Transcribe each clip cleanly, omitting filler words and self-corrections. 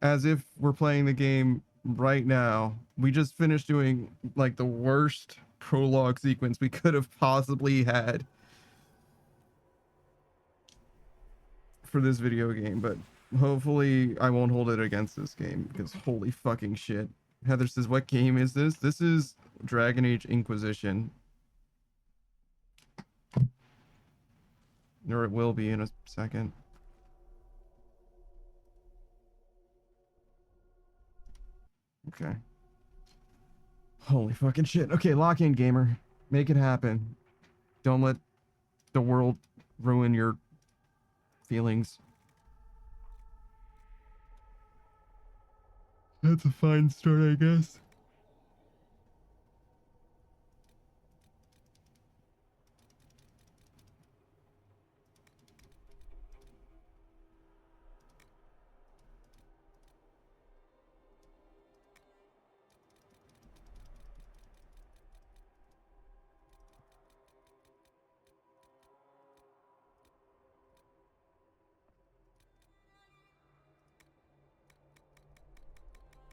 as if we're playing the game right now. We just finished doing like the worst prologue sequence we could have possibly had for this video game, but hopefully I won't hold it against this game because holy fucking shit. Heather says, what game is this? This is Dragon Age Inquisition. Or it will be in a second. Okay. Holy fucking shit. Okay, lock in, gamer. Make it happen. Don't let the world ruin your feelings. That's a fine start, I guess.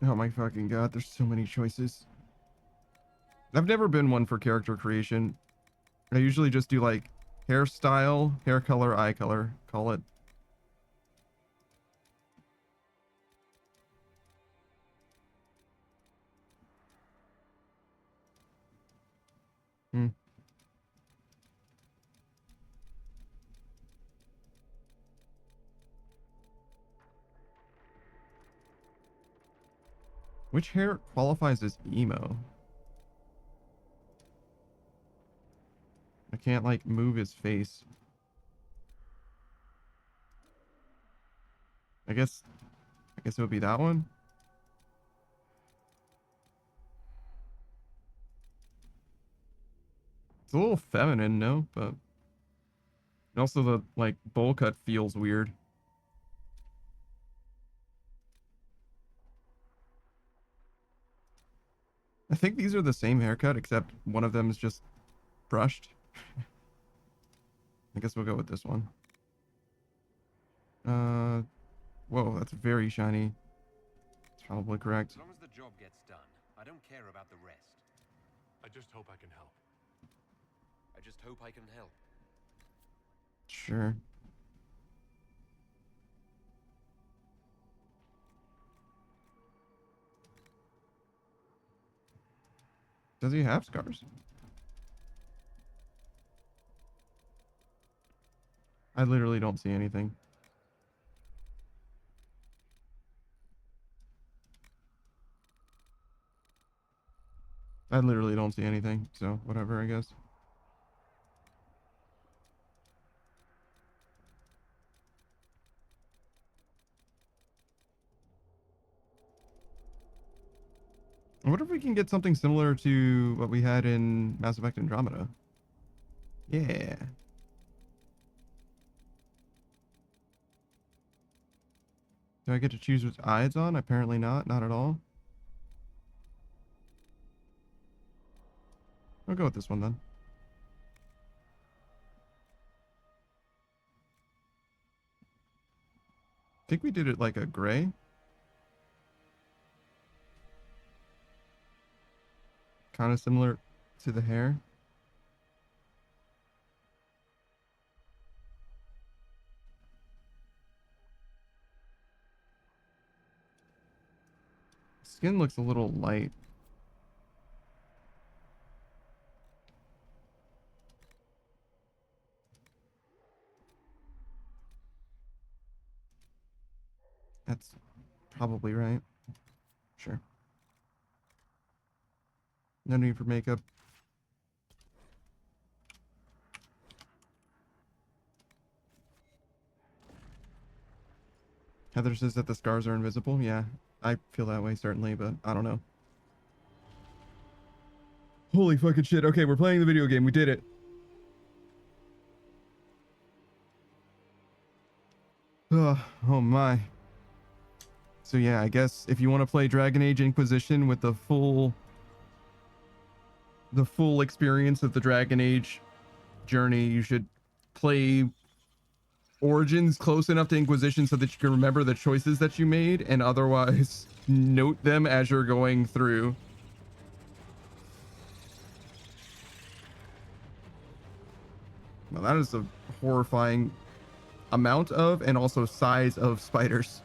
Oh my fucking god, there's so many choices. I've never been one for character creation. I usually just do like hairstyle, hair color, eye color, call it. Hmm. Which hair qualifies as emo? I can't like move his face. I guess it would be that one. It's a little feminine, no, but also the like bowl cut feels weird. I think these are the same haircut, except one of them is just brushed. I guess we'll go with this one. Whoa, that's very shiny. It's probably correct. As long as the job gets done, I don't care about the rest. I just hope I can help. I just hope I can help. Sure. Does he have scars? I literally don't see anything. I literally don't see anything, so whatever, I guess. I wonder if we can get something similar to what we had in Mass Effect Andromeda. Yeah. Do I get to choose which eye it's on? Apparently not. Not at all. I'll go with this one then. I think we did it like a gray. Kind of similar to the hair. Skin looks a little light. That's probably right. Sure. No need for makeup. Heather says that the scars are invisible. Yeah, I feel that way certainly, but I don't know. Holy fucking shit. Okay, we're playing the video game. We did it. Oh my. So yeah, I guess if you want to play Dragon Age Inquisition with the full experience of the Dragon Age journey, you should play Origins close enough to Inquisition so that you can remember the choices that you made and otherwise note them as you're going through. Well, that is a horrifying amount of and also size of spiders.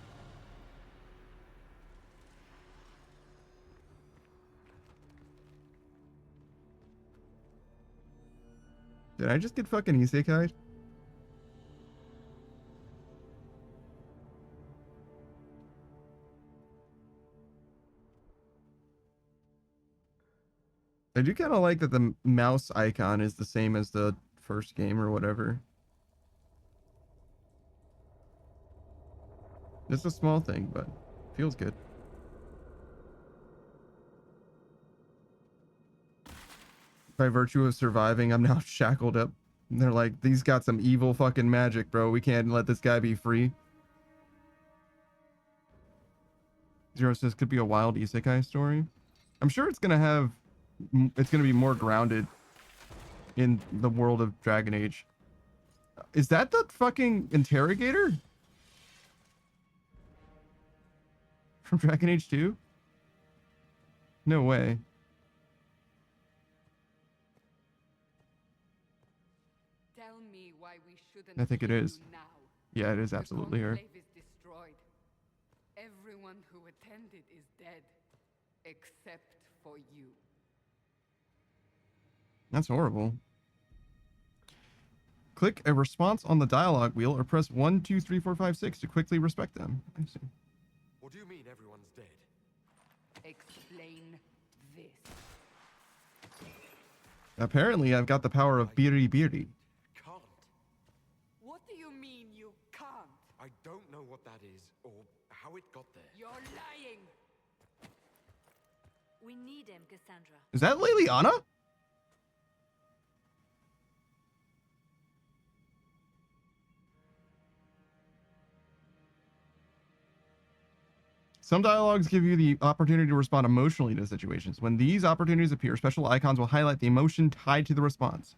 Did I just get fucking isekai'd? I do kind of like that the mouse icon is the same as the first game or whatever. It's a small thing, but feels good. By virtue of surviving, I'm now shackled up. And they're like, these got some evil fucking magic, bro. We can't let this guy be free. Zero says, could be a wild isekai story. I'm sure it's gonna be more grounded in the world of Dragon Age. Is that the fucking interrogator? From Dragon Age 2? No way. Tell me why we shouldn't I think it kill is. you now. Yeah, it is absolutely her. The conclave is destroyed. Everyone who attended is dead, except for you. That's horrible. Click a response on the dialogue wheel or press 1, 2, 3, 4, 5, 6 to quickly respect them. I see. What do you mean everyone's dead? Explain this. Apparently, I've got the power of Biri Biri. Can't. What do you mean you can't? I don't know what that is or how it got there. You're lying. We need him, Cassandra. Is that Liliana? Some dialogues give you the opportunity to respond emotionally to situations. When these opportunities appear, special icons will highlight the emotion tied to the response.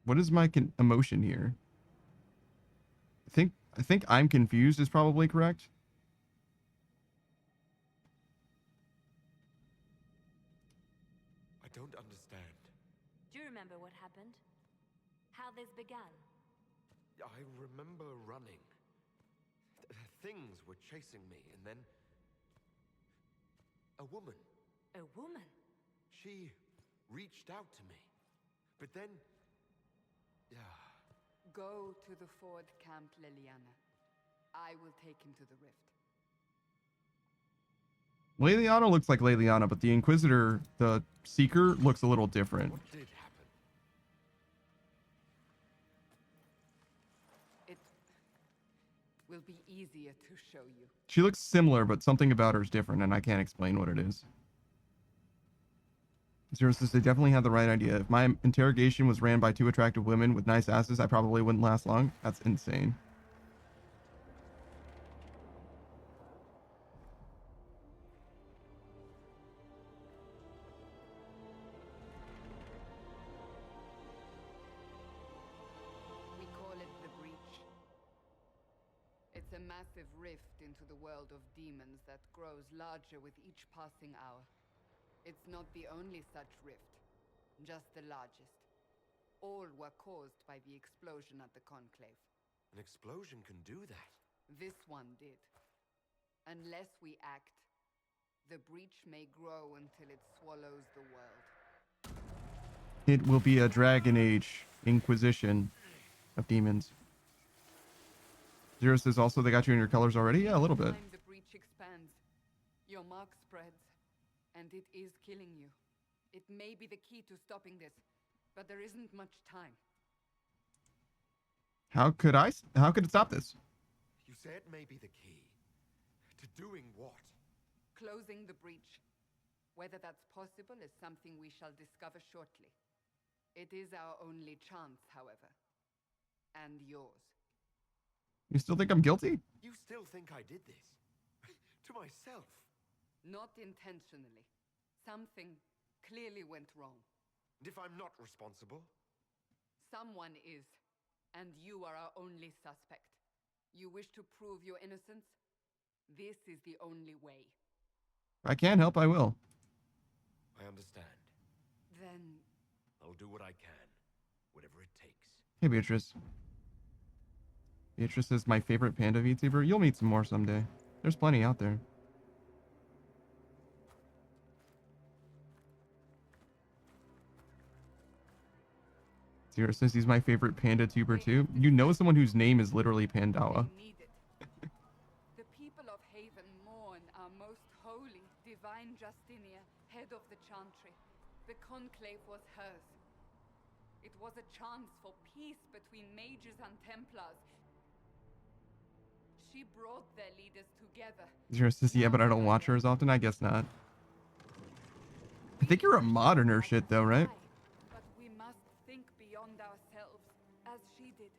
What is my emotion here? I think I'm confused is probably correct. I don't understand. Do you remember what happened? How this began? I remember running. Things were chasing me, and then a woman. A woman? She reached out to me. But then, Go to the Ford camp, Liliana. I will take him to the rift. Liliana looks like Liliana, but the Inquisitor, the Seeker, looks a little different. what did happen? It will be easier to show you. She looks similar, but something about her is different, and I can't explain what it is. Zero says they definitely had the right idea. If my interrogation was ran by two attractive women with nice asses, I probably wouldn't last long. That's insane. We call it the Breach. It's a massive rift into the world of demons that grows larger with each passing hour. It's not the only such rift, just the largest. All were caused by the explosion at the Conclave. An explosion can do that. This one did. Unless we act, the breach may grow until it swallows the world. It will be a Dragon Age Inquisition of demons. Zero says also they got you in your colors already? Yeah, a little bit. Time the breach expands, your mark spreads, and it is killing you. It may be the key to stopping this, but there isn't much time. How could it stop this? You said maybe the key. To doing what? Closing the breach. Whether that's possible is something we shall discover shortly. It is our only chance, however. And yours. You still think I'm guilty? You still think I did this? To myself? Not intentionally. Something clearly went wrong. And if I'm not responsible? Someone is, and you are our only suspect. You wish to prove your innocence? This is the only way. If I can help, I will. I understand. Then I'll do what I can, whatever it takes. Hey, Beatrice. Beatrice is my favorite panda VTuber. You'll meet some more someday. There's plenty out there. Zero says he's my favorite panda tuber too. You know someone whose name is literally Pandawa. they need it. The people of Haven mourn our most holy, divine Justinia, head of the Chantry. The conclave was hers. It was a chance for peace between mages and Templars. She brought their leaders together. Zero says, yeah, but I don't watch her as often. I guess not. I think you're a mod in her shit though, right? But we must think beyond ourselves, as she did.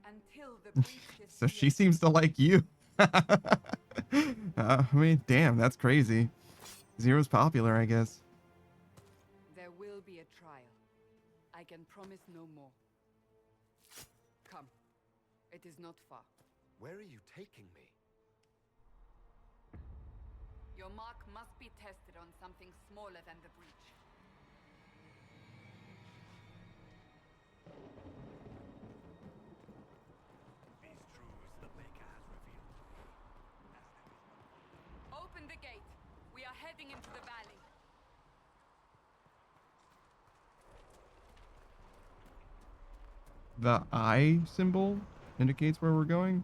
Until the breach is So she sealed. seems to like you. I mean, damn, that's crazy. Zero's popular, I guess. There will be a trial. I can promise no more. Come. It is not far. Where are you taking me? Your mark must be tested on something smaller than the breach. These truths the Maker has revealed to me. Open the gate. We are heading into the valley. The eye symbol indicates where we're going.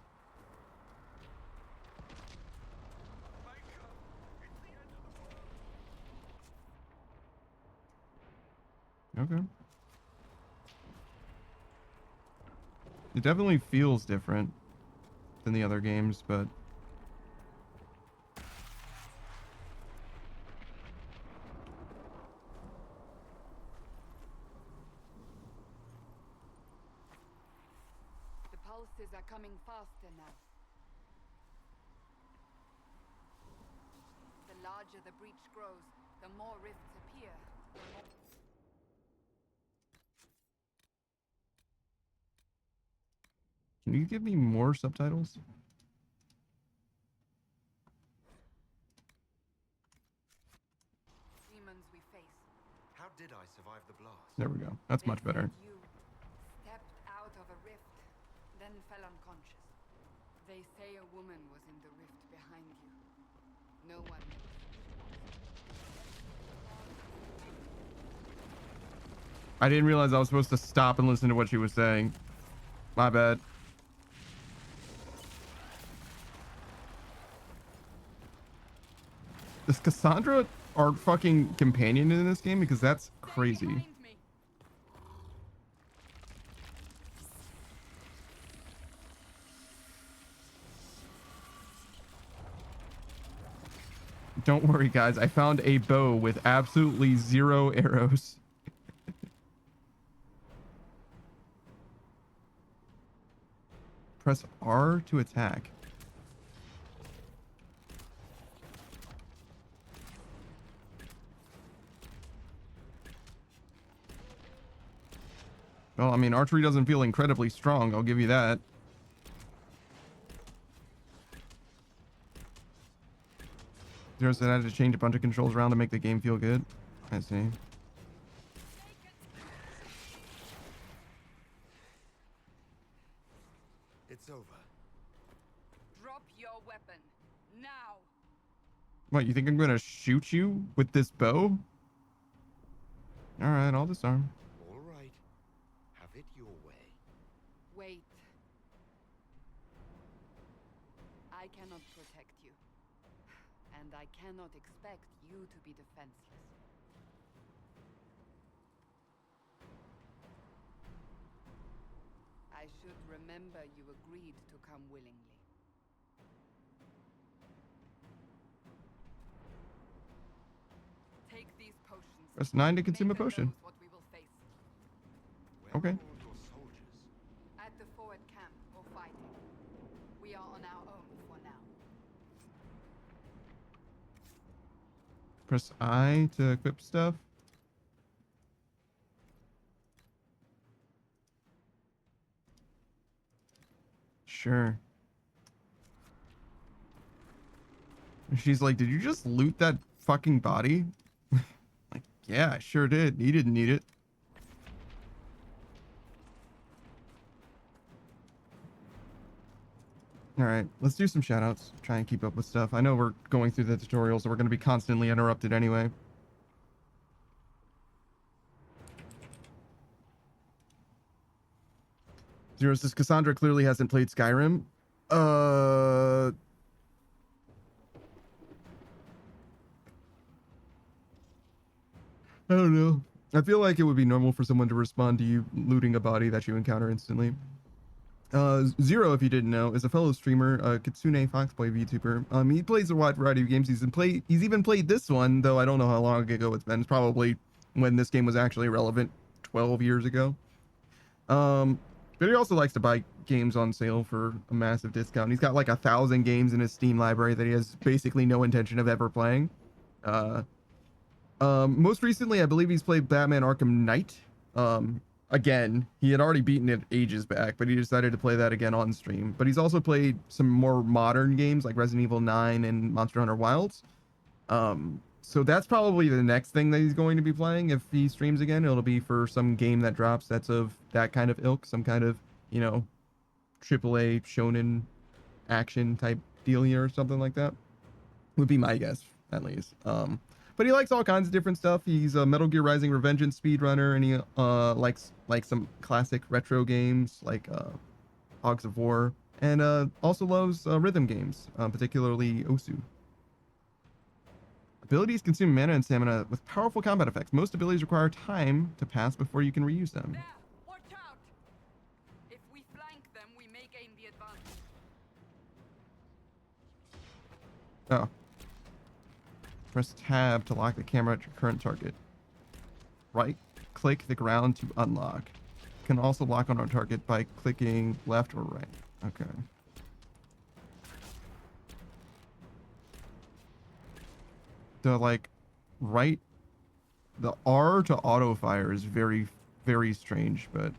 Okay. It definitely feels different than the other games, but The pulses are coming faster now. The larger the breach grows, the more rifts appear. The more... can you give me more subtitles? demons we face. How did I survive the blast? There we go. That's They much better. said you stepped out of a rift, then fell unconscious. They say a woman was in the rift behind you. No one knows. I didn't realize I was supposed to stop and listen to what she was saying. My bad. Is Cassandra our fucking companion in this game? Because that's Stay crazy. behind me. Don't worry, guys. I found a bow with absolutely 0 arrows. Press R to attack. Well, I mean, archery doesn't feel incredibly strong. I'll give you that. Zero said I had to change a bunch of controls around to make the game feel good. I see. It's over. Drop your weapon. Now. What, you think I'm gonna shoot you with this bow? Alright, I'll disarm. All right. Have it your way. Wait. I cannot protect you. And I cannot expect you to be defenseless. I should remember you agreed to come willingly. Take these potions. Press 9 to consume a Maker potion. knows what we will face. Where Okay. are all your soldiers? At the forward camp or fighting. We are on our own for now. Press I to equip stuff. Sure. And she's like, did you just loot that fucking body? Like, yeah, I sure did. He didn't need it. All right, let's do some shoutouts. Try and keep up with stuff. I know we're going through the tutorials, so we're going to be constantly interrupted anyway. Zero says Cassandra clearly hasn't played Skyrim. I don't know. I feel like it would be normal for someone to respond to you looting a body that you encounter instantly. Zero, if you didn't know, is a fellow streamer, Kitsune Foxboy VTuber. He plays a wide variety of games. He's even played this one, though I don't know how long ago it's been. It's probably when this game was actually relevant, 12 years ago. But he also likes to buy games on sale for a massive discount. He's got like 1,000 games in his Steam library that he has basically no intention of ever playing. Most recently, I believe he's played Batman Arkham Knight. Again, he had already beaten it ages back, but he decided to play that again on stream. But he's also played some more modern games like Resident Evil 9 and Monster Hunter Wilds. So that's probably the next thing that he's going to be playing if he streams again. It'll be for some game that drops that's of that kind of ilk, some kind of, you know, AAA shonen action type deal here or something like that. Would be my guess, at least. But he likes all kinds of different stuff. He's a Metal Gear Rising Revengeance speedrunner, and he likes some classic retro games like Hogs of War, and also loves rhythm games, particularly Osu. Abilities consume mana and stamina with powerful combat effects. Most abilities require time to pass before you can reuse them. There! Watch out! If we flank them, we may gain the advantage. Oh. Press tab to lock the camera at your current target. Right click the ground to unlock. You can also lock on a target by clicking left or right. Okay. The like right, the R to auto fire is very, very strange, but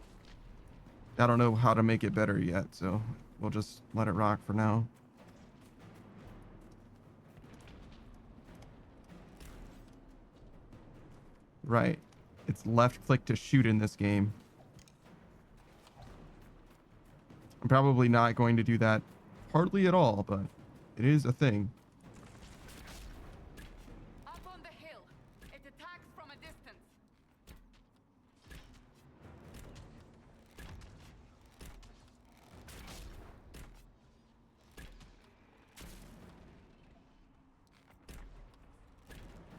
I don't know how to make it better yet, so we'll just let it rock for now. Right. It's left click to shoot in this game. I'm probably not going to do that hardly at all, but it is a thing. Up on the hill. It attacks from a distance.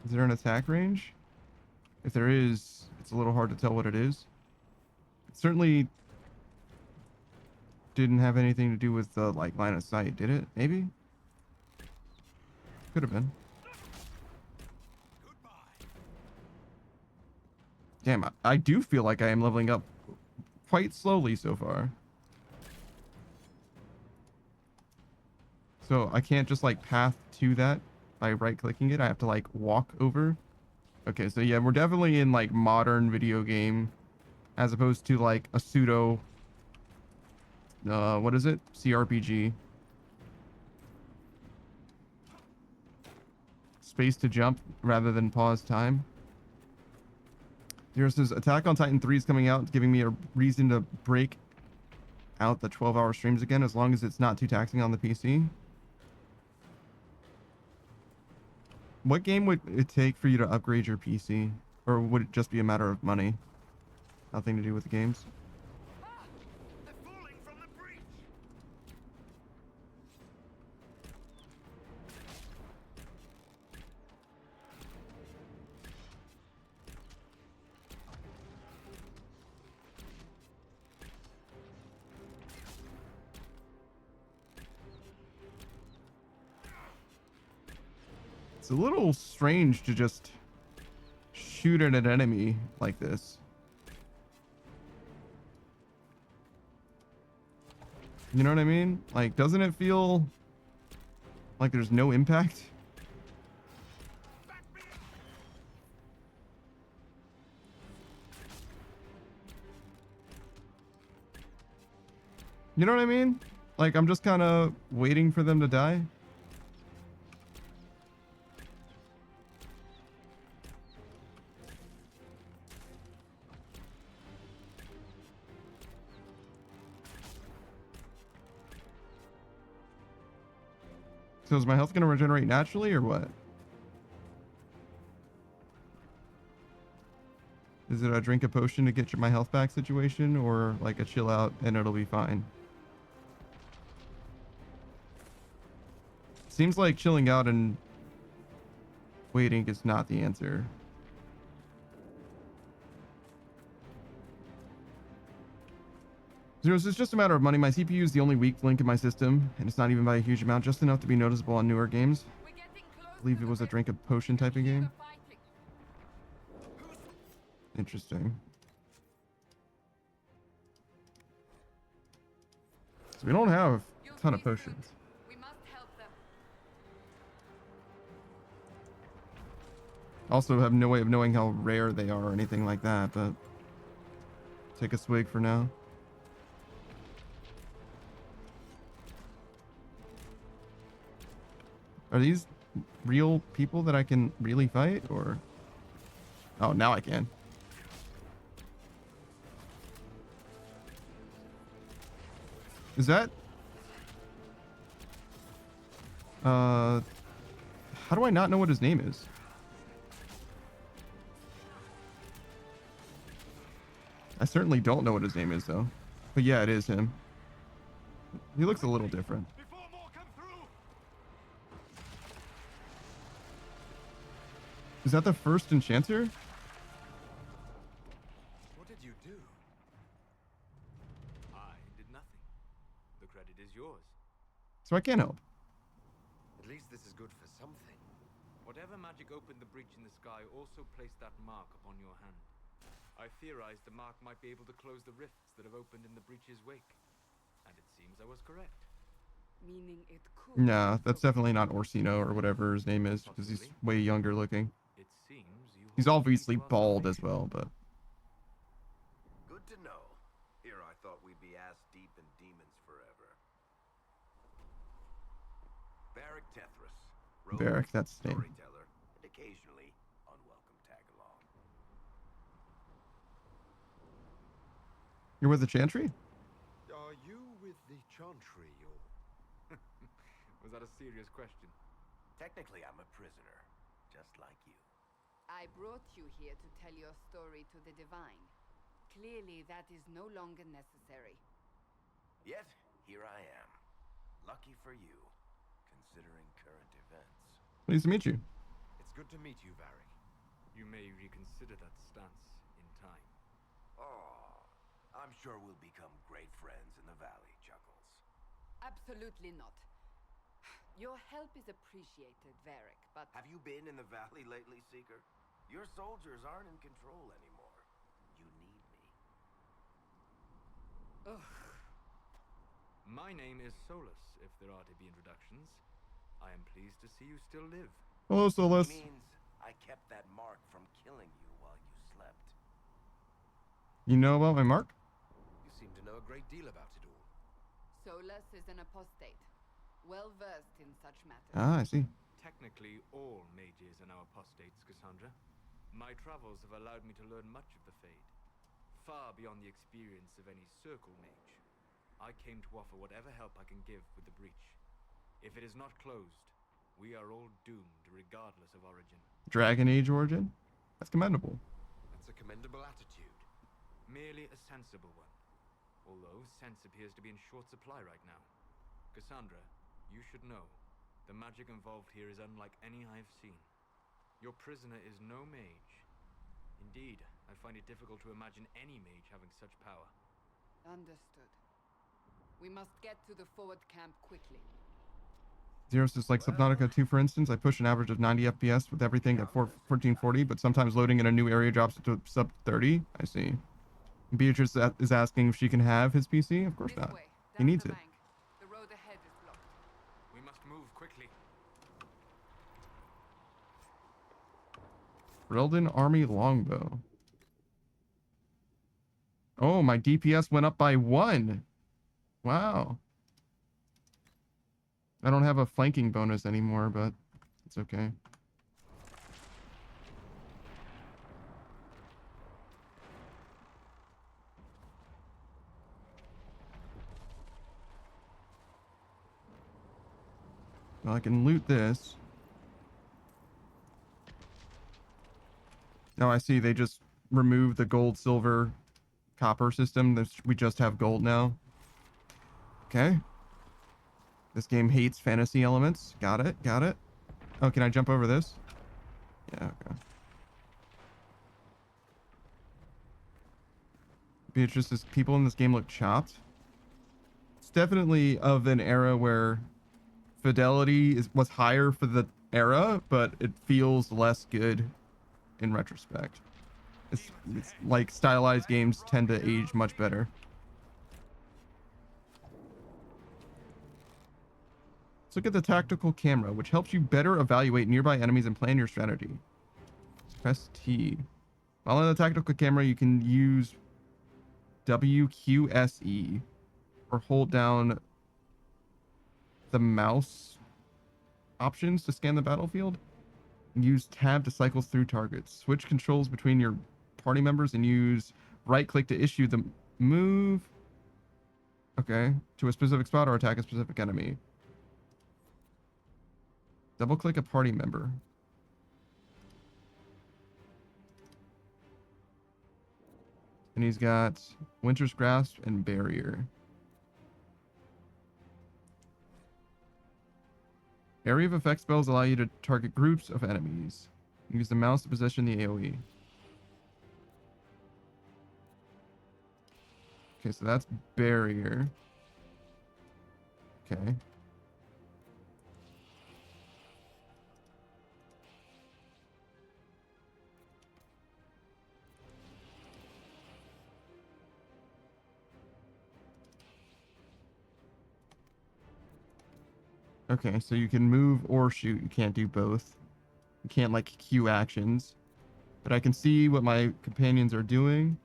Is there an attack range? If there is, it's a little hard to tell what it is. It certainly didn't have anything to do with the like line of sight, did it? Maybe? Could have been. Damn, I do feel like I am leveling up quite slowly so far. So I can't just like path to that by right clicking it. I have to like walk over. Okay, so yeah, we're definitely in like modern video game as opposed to like a pseudo what is it? CRPG. Space to jump rather than pause time. Here says Attack on Titan 3 is coming out, giving me a reason to break out the 12-hour streams again as long as it's not too taxing on the PC. What game would it take for you to upgrade your PC? Or would it just be a matter of money? Nothing to do with the games? Ah! They're falling from the breach! It's a little strange to just shoot at an enemy like this. You know what I mean? Like, doesn't it feel like there's no impact? You know what I mean? Like, I'm just kind of waiting for them to die. So is my health going to regenerate naturally or what? Is it a drink a potion to get my health back situation, or like a chill out and it'll be fine? Seems like chilling out and waiting is not the answer. Zeros, it's just a matter of money. My CPU is the only weak link in my system, and it's not even by a huge amount, just enough to be noticeable on newer games. I believe it was a drink a potion type of game. Interesting. So we don't have a ton of potions. We must help them. Also have no way of knowing how rare they are or anything like that, but take a swig for now. Are these real people that I can really fight, or? Oh, now I can. Is that? How do I not know what his name is? I certainly don't know what his name is, though. But yeah, it is him. He looks a little different. Is that the first enchanter? What did you do? I did nothing. The credit is yours. So I can't help. At least this is good for something. Whatever magic opened the breach in the sky also placed that mark upon your hand. I theorized the mark might be able to close the rifts that have opened in the breach's wake. And it seems I was correct. Meaning it could. Nah, that's definitely not Orsino or whatever his name is, because he's way younger looking. It seems you He's obviously bald as well, but... Good to know. Here I thought we'd be ass deep in demons forever. Varric Tethras. rogue, Varric, that's his name. storyteller, and occasionally unwelcome tag-along. You're with the Chantry? Are you with the Chantry, or... Was that a serious question? Technically, I'm a prisoner, just like you. I brought you here to tell your story to the Divine. Clearly, that is no longer necessary. Yet, here I am. Lucky for you, considering current events. Pleased to meet you. It's good to meet you, Varric. You may reconsider that stance in time. Oh, I'm sure we'll become great friends in the valley, Chuckles. Absolutely not. Your help is appreciated, Varric, but... Have you been in the valley lately, Seeker? Your soldiers aren't in control anymore. You need me. Ugh. My name is Solus, if there are to be introductions. I am pleased to see you still live. Hello, Solus. Means I kept that mark from killing you while you slept. You know about my mark? You seem to know a great deal about it all. Solus is an apostate, well-versed in such matters. Ah, I see. Technically, all mages are now apostates, Cassandra. My travels have allowed me to learn much of the Fade, far beyond the experience of any circle mage. I came to offer whatever help I can give with the breach. If it is not closed, we are all doomed regardless of origin. Dragon Age origin? That's commendable. That's a commendable attitude. Merely a sensible one. Although sense appears to be in short supply right now. Cassandra, you should know, the magic involved here is unlike any I have seen. Your prisoner is no mage. Indeed, I find it difficult to imagine any mage having such power. Understood. We must get to the forward camp quickly. Zeros is like Subnautica 2, for instance. I push an average of 90 FPS with everything at 1440, but sometimes loading in a new area drops it to sub 30. I see. Beatrice is asking if she can have his PC. Of course This not. way, He down needs the it. bank. The road ahead is blocked. We must move quickly. Relden Army Longbow. Oh, my DPS went up by 1. Wow. I don't have a flanking bonus anymore, but it's okay. Well, I can loot this. Oh, I see. They just removed the gold, silver, copper system. We just have gold now. Okay. This game hates fantasy elements. Got it. Got it. Oh, can I jump over this? Yeah, okay. Beatrice, is people in this game look chopped? It's definitely of an era where fidelity was higher for the era, but it feels less good in retrospect. It's like stylized games tend to age much better. Let's look at the tactical camera, which helps you better evaluate nearby enemies and plan your strategy. Press T. While on the tactical camera, you can use WQSE or hold down the mouse options to scan the battlefield. Use tab to cycle through targets. Switch controls between your party members and use right click to issue the move. Okay. To a specific spot or attack a specific enemy. Double click a party member. And he's got Winter's Grasp and Barrier. Area of effect spells allow you to target groups of enemies. Use the mouse to position the AoE. Okay, so that's Barrier. Okay. Okay, so you can move or shoot. You can't do both. You can't, like, queue actions. But I can see what my companions are doing.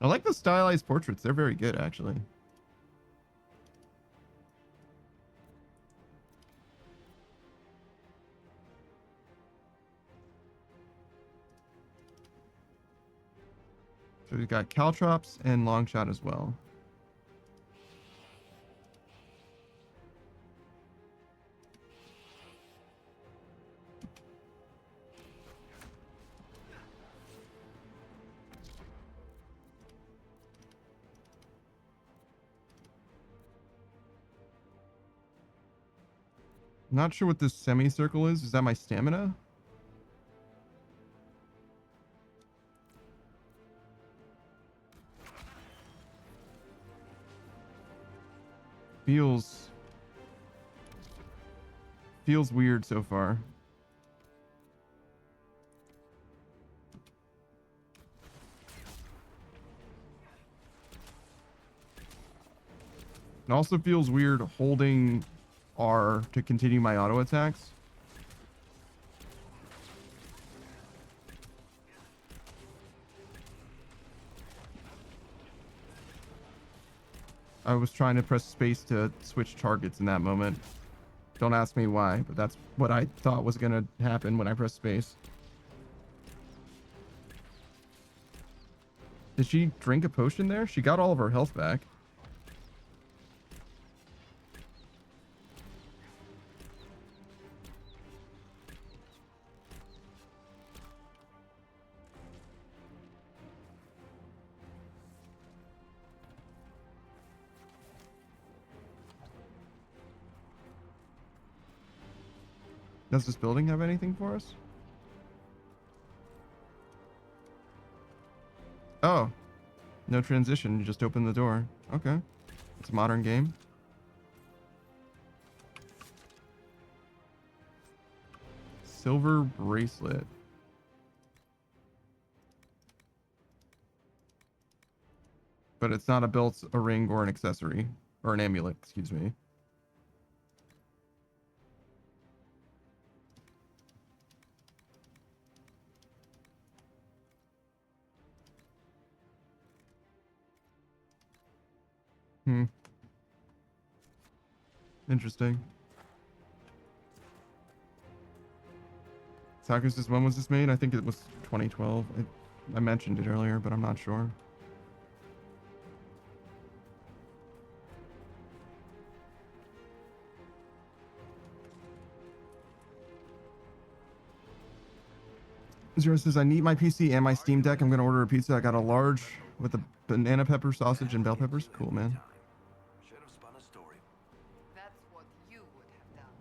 I like the stylized portraits. They're very good, actually. So we've got caltrops and long shot as well. Not sure what this semicircle is. Is that my stamina? Feels weird so far. It also feels weird holding R to continue my auto attacks. I was trying to press space to switch targets in that moment. Don't ask me why, but that's what I thought was going to happen when I pressed space. Did she drink a potion there? She got all of her health back. Does this building have anything for us? Oh. No transition, you just open the door. Okay. It's a modern game. Silver bracelet. But it's not a belt, a ring, or an accessory. Or an amulet, excuse me. Interesting. Saku says, when was this made? I think it was 2012. I mentioned it earlier, but I'm not sure. Zero says, I need my PC and my Steam Deck. I'm going to order a pizza. I got a large with a banana pepper, sausage, and bell peppers. Cool, man. Should have spun a story. That's what you would have done.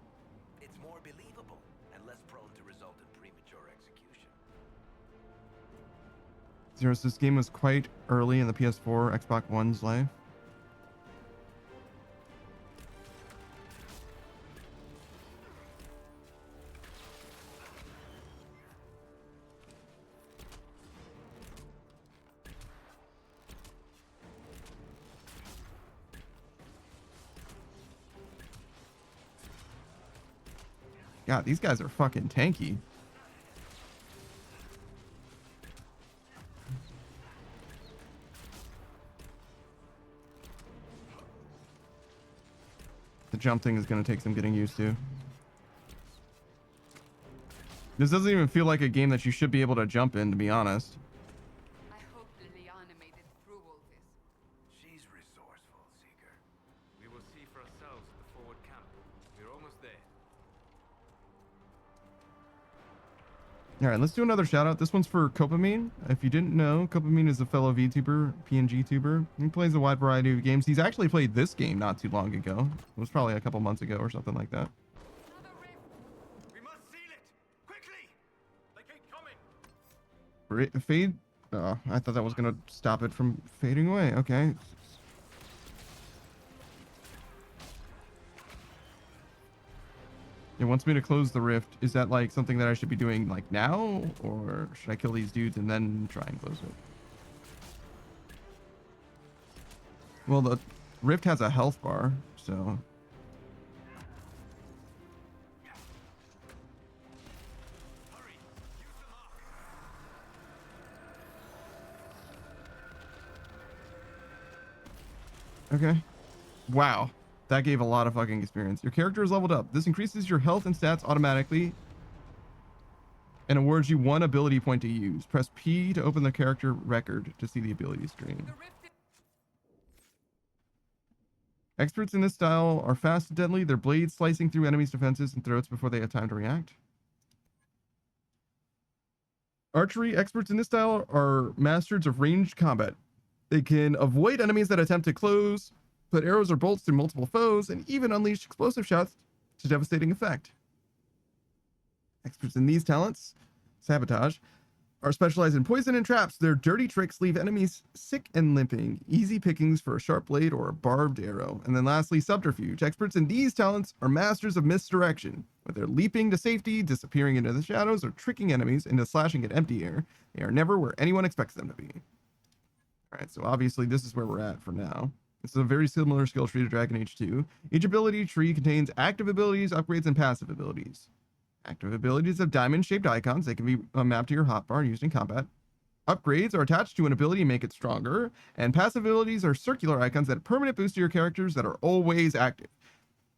It's more believable and less prone to result in premature execution. Zero says, this game was quite early in the PS4, Xbox One's life. God, these guys are fucking tanky. The jump thing is going to take some getting used to. This doesn't even feel like a game that you should be able to jump in, to be honest. I hope Liliana made it through all this. She's resourceful, Seeker. We will see for ourselves at the forward camp. We're almost there. All right, let's do another shout out. This one's for Copamine. If you didn't know, Copamine is a fellow VTuber, PNG tuber. He plays a wide variety of games. He's actually played this game not too long ago. It was probably a couple months ago or something like that. Another rift! We must seal it! Quickly! They keep coming! Fade? Oh, I thought that was going to stop it from fading away. Okay. It wants me to close the rift. Is that like something that I should be doing like now? Or should I kill these dudes and then try and close it? Well, the rift has a health bar, so... Okay. Wow. That gave a lot of fucking experience. Your character is leveled up. This increases your health and stats automatically and awards you 1 ability point to use. Press P to open the character record to see the ability screen. The rift is Experts in this style are fast and deadly, their blades slicing through enemies' defenses and throats before they have time to react. Archery experts in this style are masters of ranged combat. They can avoid enemies that attempt to close, put arrows or bolts through multiple foes, and even unleash explosive shots to devastating effect. Experts in these talents, sabotage, are specialized in poison and traps. Their dirty tricks leave enemies sick and limping. Easy pickings for a sharp blade or a barbed arrow. And then lastly, subterfuge. Experts in these talents are masters of misdirection. Whether leaping to safety, disappearing into the shadows, or tricking enemies into slashing at empty air, they are never where anyone expects them to be. Alright, so obviously this is where we're at for now. This is a very similar skill tree to Dragon Age 2. Each ability tree contains active abilities, upgrades, and passive abilities. Active abilities have diamond-shaped icons. They can be mapped to your hotbar used in combat. Upgrades are attached to an ability and make it stronger. And passive abilities are circular icons that permanent boost to your characters that are always active.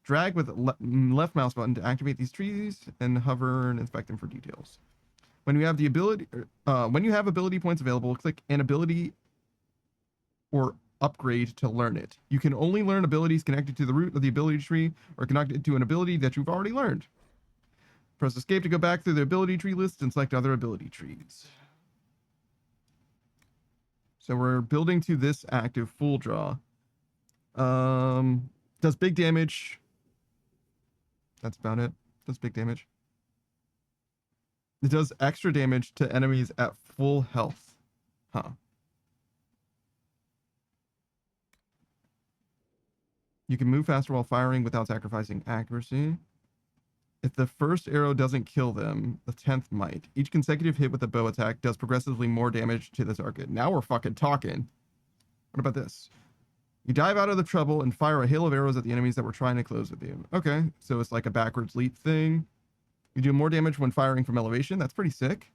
Drag with left mouse button to activate these trees and hover and inspect them for details. When you have the ability, when you have ability points available, click an ability or upgrade to learn it. You can only learn abilities connected to the root of the ability tree or connected to an ability that you've already learned. Press escape to go back through the ability tree list and select other ability trees. So we're building to this active full draw. Does big damage. That's about it. Does big damage. It does extra damage to enemies at full health. Huh. You can move faster while firing without sacrificing accuracy. If the first arrow doesn't kill them, the 10th might. Each consecutive hit with a bow attack does progressively more damage to the target. Now we're fucking talking. What about this? You dive out of the trouble and fire a hail of arrows at the enemies that were trying to close with you. Okay, so it's like a backwards leap thing. You do more damage when firing from elevation. That's pretty sick.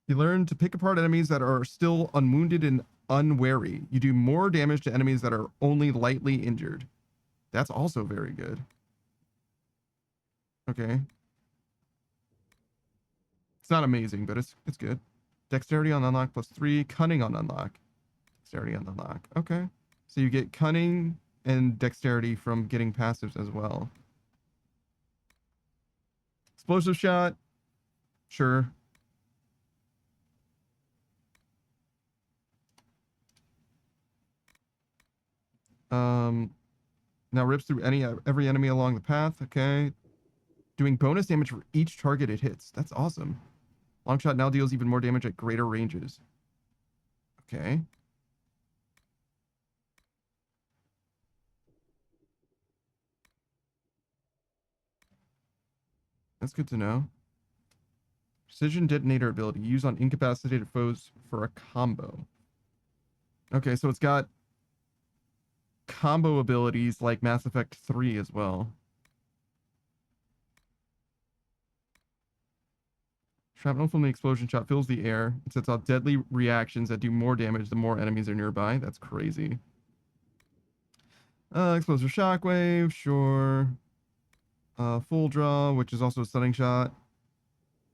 You learn to pick apart enemies that are still unwounded and unwary. You do more damage to enemies that are only lightly injured. That's also very good. Okay. It's not amazing, but it's good. Dexterity on unlock +3. Cunning on unlock. Dexterity on unlock. Okay. So you get cunning and dexterity from getting passives as well. Explosive shot. Sure. Now rips through every enemy along the path. Okay. Doing bonus damage for each target it hits. That's awesome. Longshot now deals even more damage at greater ranges. Okay. That's good to know. Precision detonator ability. Used on incapacitated foes for a combo. Okay, so it's got combo abilities like Mass Effect 3 as well. Shrapnel from the explosion shot fills the air. It sets off deadly reactions that do more damage the more enemies are nearby. That's crazy. Explosive shockwave, sure. Full draw, which is also a stunning shot.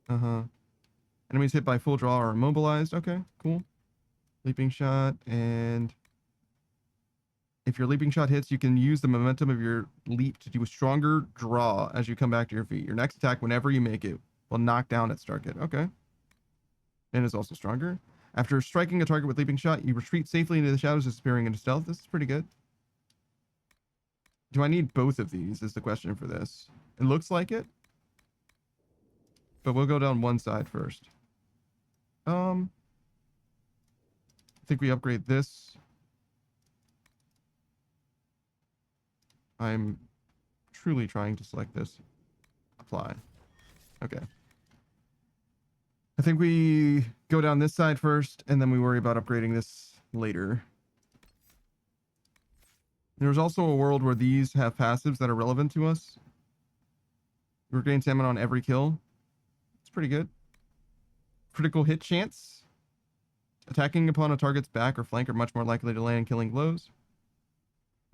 Enemies hit by full draw are immobilized. Okay, cool. Leaping shot, and if your leaping shot hits, you can use the momentum of your leap to do a stronger draw as you come back to your feet. Your next attack, whenever you make it, will knock down its target. Okay. And is also stronger. After striking a target with leaping shot, you retreat safely into the shadows, disappearing into stealth. This is pretty good. Do I need both of these is the question for this. It looks like it. But we'll go down one side first. I think we upgrade this. I'm truly trying to select this. Apply. Okay. I think we go down this side first, and then we worry about upgrading this later. There's also a world where these have passives that are relevant to us. Regain stamina on every kill. It's pretty good. Critical hit chance. Attacking upon a target's back or flank are much more likely to land killing blows.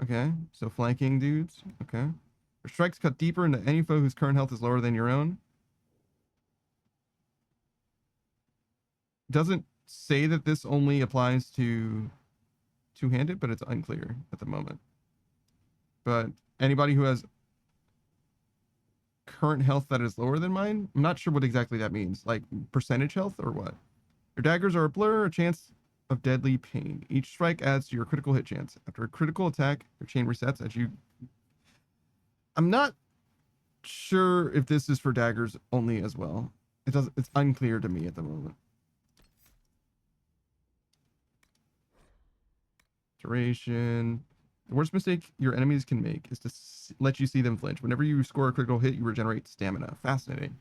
Okay, so flanking dudes. Okay. Your strikes cut deeper into any foe whose current health is lower than your own. Doesn't say that this only applies to two-handed, but it's unclear at the moment. But anybody who has current health that is lower than mine, I'm not sure what exactly that means. Like percentage health or what? Your daggers are a blur, a chance of deadly pain. Each strike adds to your critical hit chance. After a critical attack, your chain resets as you... I'm not sure if this is for daggers only as well. It's unclear to me at the moment. Duration. The worst mistake your enemies can make is to let you see them flinch. Whenever you score a critical hit, you regenerate stamina. Fascinating.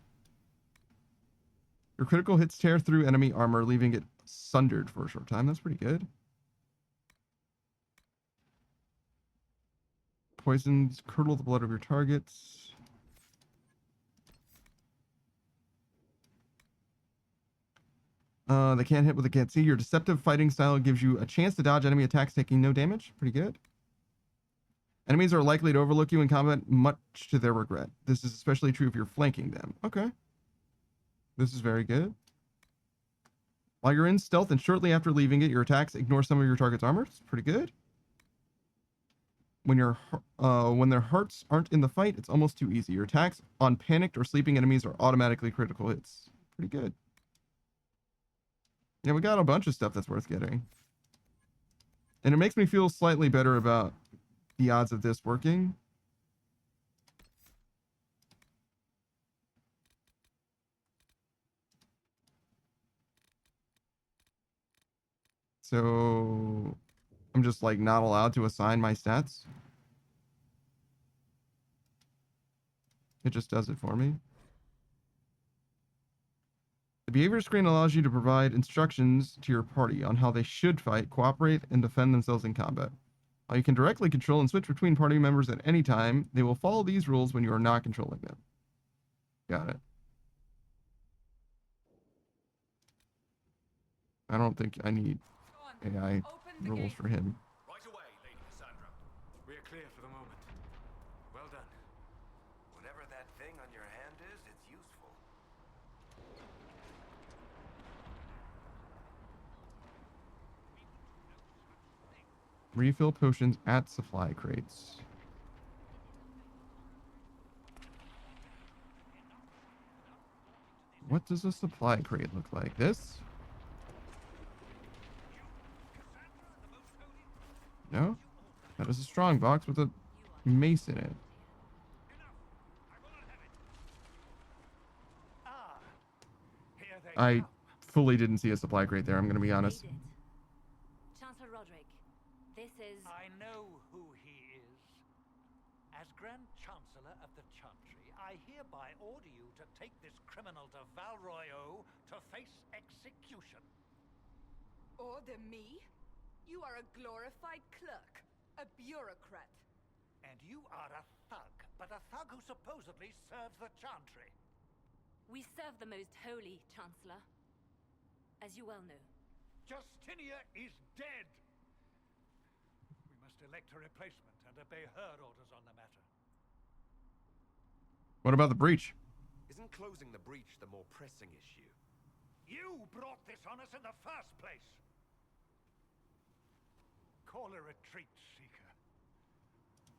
Your critical hits tear through enemy armor, leaving it sundered for a short time. That's pretty good. Poisons curdle the blood of your targets. They can't hit what they can't see. Your deceptive fighting style gives you a chance to dodge enemy attacks, taking no damage. Pretty good. Enemies are likely to overlook you in combat, much to their regret. This is especially true if you're flanking them. Okay. This is very good. While you're in stealth and shortly after leaving it, your attacks ignore some of your target's armor. It's pretty good. When their hearts aren't in the fight, it's almost too easy. Your attacks on panicked or sleeping enemies are automatically critical hits. Pretty good. Yeah, we got a bunch of stuff that's worth getting. And it makes me feel slightly better about the odds of this working. So I'm just like not allowed to assign my stats. It just does it for me. The behavior screen allows you to provide instructions to your party on how they should fight, cooperate, and defend themselves in combat. While you can directly control and switch between party members at any time, they will follow these rules when you are not controlling them. Got it. I don't think I need AI rules for him. Right away, Lady Cassandra. We are clear for the moment. Refill potions at supply crates. What does a supply crate look like? This? No? That is a strong box with a mace in it. I fully didn't see a supply crate there, I'm gonna be honest. Chancellor Roderick, this is... I know who he is. As Grand Chancellor of the Chantry, I hereby order you to take this criminal to Valroyo to face execution. Order me? You are a glorified clerk, a bureaucrat. And you are a thug, but a thug who supposedly serves the Chantry. We serve the most holy, Chancellor. As you well know. Justinia is dead! We must elect a replacement and obey her orders on the matter. What about the breach? Isn't closing the breach the more pressing issue? You brought this on us in the first place! Call a retreat, Seeker.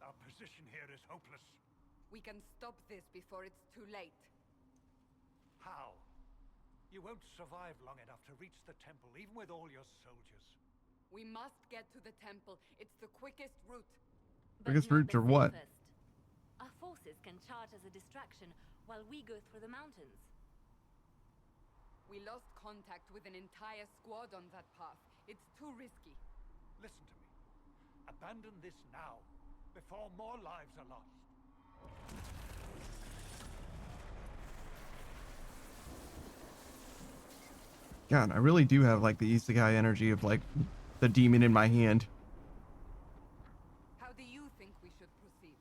Our position here is hopeless. We can stop this before it's too late. How? You won't survive long enough to reach the temple, even with all your soldiers. We must get to the temple. It's the quickest route. Quickest not route the to what? safest. Our forces can charge as a distraction while we go through the mountains. We lost contact with an entire squad on that path. It's too risky. Listen to me. Abandon this now, before more lives are lost. God, I really do have like the isekai energy of like the demon in my hand. How do you think we should proceed?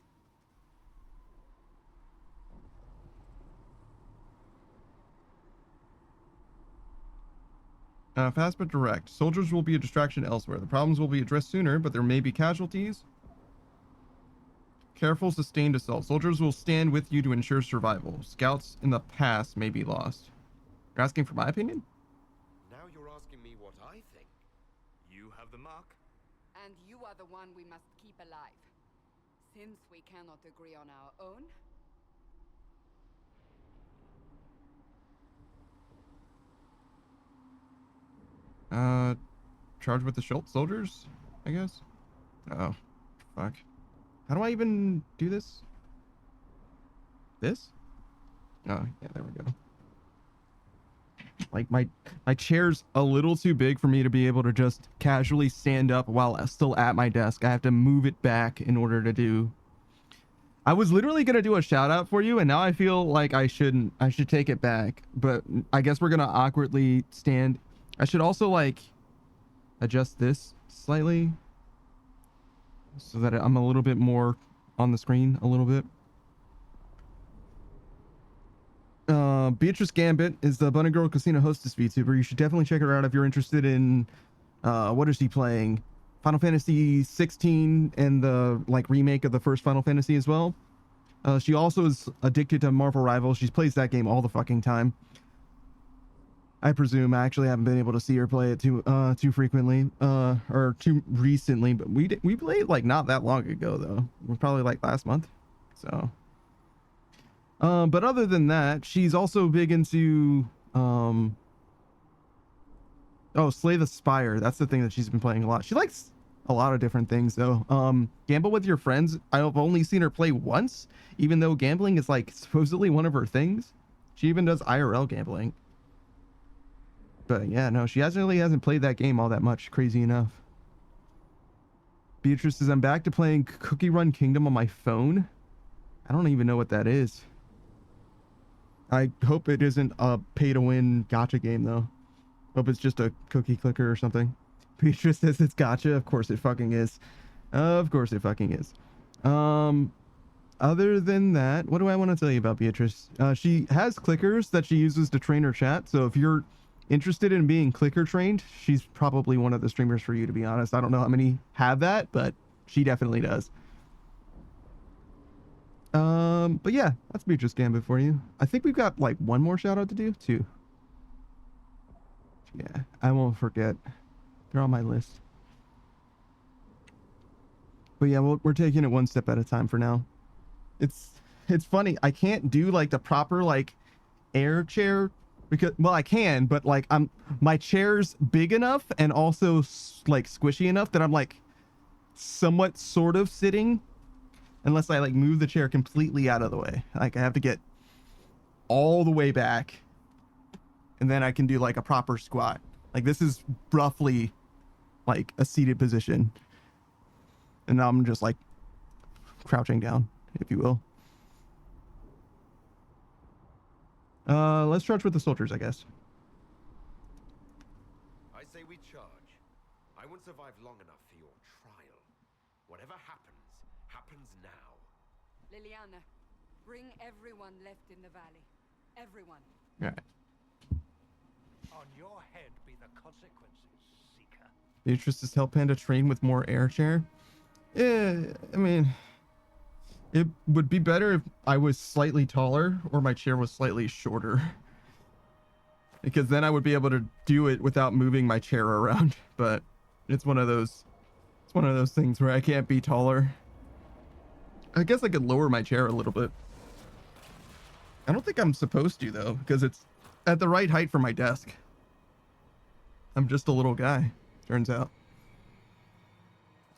Fast but direct. Soldiers will be a distraction elsewhere. The problems will be addressed sooner, but there may be casualties. Careful, sustained assault. Soldiers will stand with you to ensure survival. Scouts in the past may be lost. You're asking for my opinion? Now you're asking me what I think. You have the mark. And you are the one we must keep alive. Since we cannot agree on our own, Charge with the soldiers, I guess. Oh, fuck. How do I even do this? This? Oh, yeah, there we go. Like my chair's a little too big for me to be able to just casually stand up while still at my desk. I have to move it back in order to do. I was literally gonna do a shout out for you, and now I feel like I shouldn't. I should take it back. But I guess we're gonna awkwardly stand. I should also like adjust this slightly so that I'm a little bit more on the screen a little bit. Beatrice Gambit is the Bunny Girl Casino hostess VTuber. You should definitely check her out if you're interested in what is she playing? Final Fantasy 16 and the like remake of the first Final Fantasy as well. She also is addicted to Marvel Rivals. She plays that game all the fucking time. I presume. I actually haven't been able to see her play it too frequently or too recently, but we played like not that long ago though. Probably like last month. So but other than that, she's also big into Slay the Spire. That's the thing that she's been playing a lot. She likes a lot of different things though. Gamble with your friends. I've only seen her play once, even though gambling is like supposedly one of her things. She even does IRL gambling. But yeah, no, she really hasn't played that game all that much, crazy enough. Beatrice says, I'm back to playing Cookie Run Kingdom on my phone. I don't even know what that is. I hope it isn't a pay-to-win gacha game, though. Hope it's just a cookie clicker or something. Beatrice says it's gacha. Of course it fucking is. Of course it fucking is. Other than that, what do I want to tell you about Beatrice? She has clickers that she uses to train her chat, so if you're interested in being clicker trained, she's probably one of the streamers for you, to be honest. I don't know how many have that, but she definitely does. But yeah, that's Beatrice Gambit for you. I think we've got like one more shout out to do. Two. Yeah, I won't forget. They're on my list. But yeah, we're taking it one step at a time for now. It's funny. I can't do like the proper like air chair because, well, I can, but like my chair's big enough and also like squishy enough that I'm like somewhat sort of sitting unless I like move the chair completely out of the way. Like I have to get all the way back and then I can do like a proper squat. Like this is roughly like a seated position. And now I'm just like crouching down, if you will. Let's charge with the soldiers, I guess. I say we charge. I won't survive long enough for your trial. Whatever happens, happens now. Liliana, bring everyone left in the valley. Everyone. All right. On your head be the consequences, Seeker. The interest is help Panda train with more air chair. Yeah, I mean, it would be better if I was slightly taller or my chair was slightly shorter. Because then I would be able to do it without moving my chair around. But it's one of those things where I can't be taller. I guess I could lower my chair a little bit. I don't think I'm supposed to though, because it's at the right height for my desk. I'm just a little guy, turns out.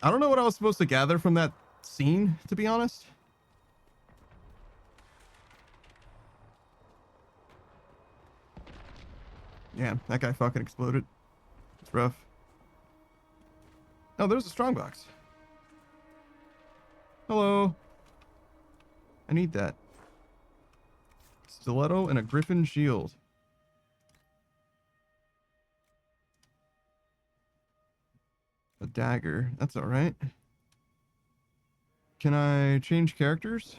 I don't know what I was supposed to gather from that scene, to be honest. Yeah, that guy fucking exploded. It's rough. Oh, there's a strongbox. Hello. I need that. Stiletto and a griffin shield. A dagger. That's all right. Can I change characters?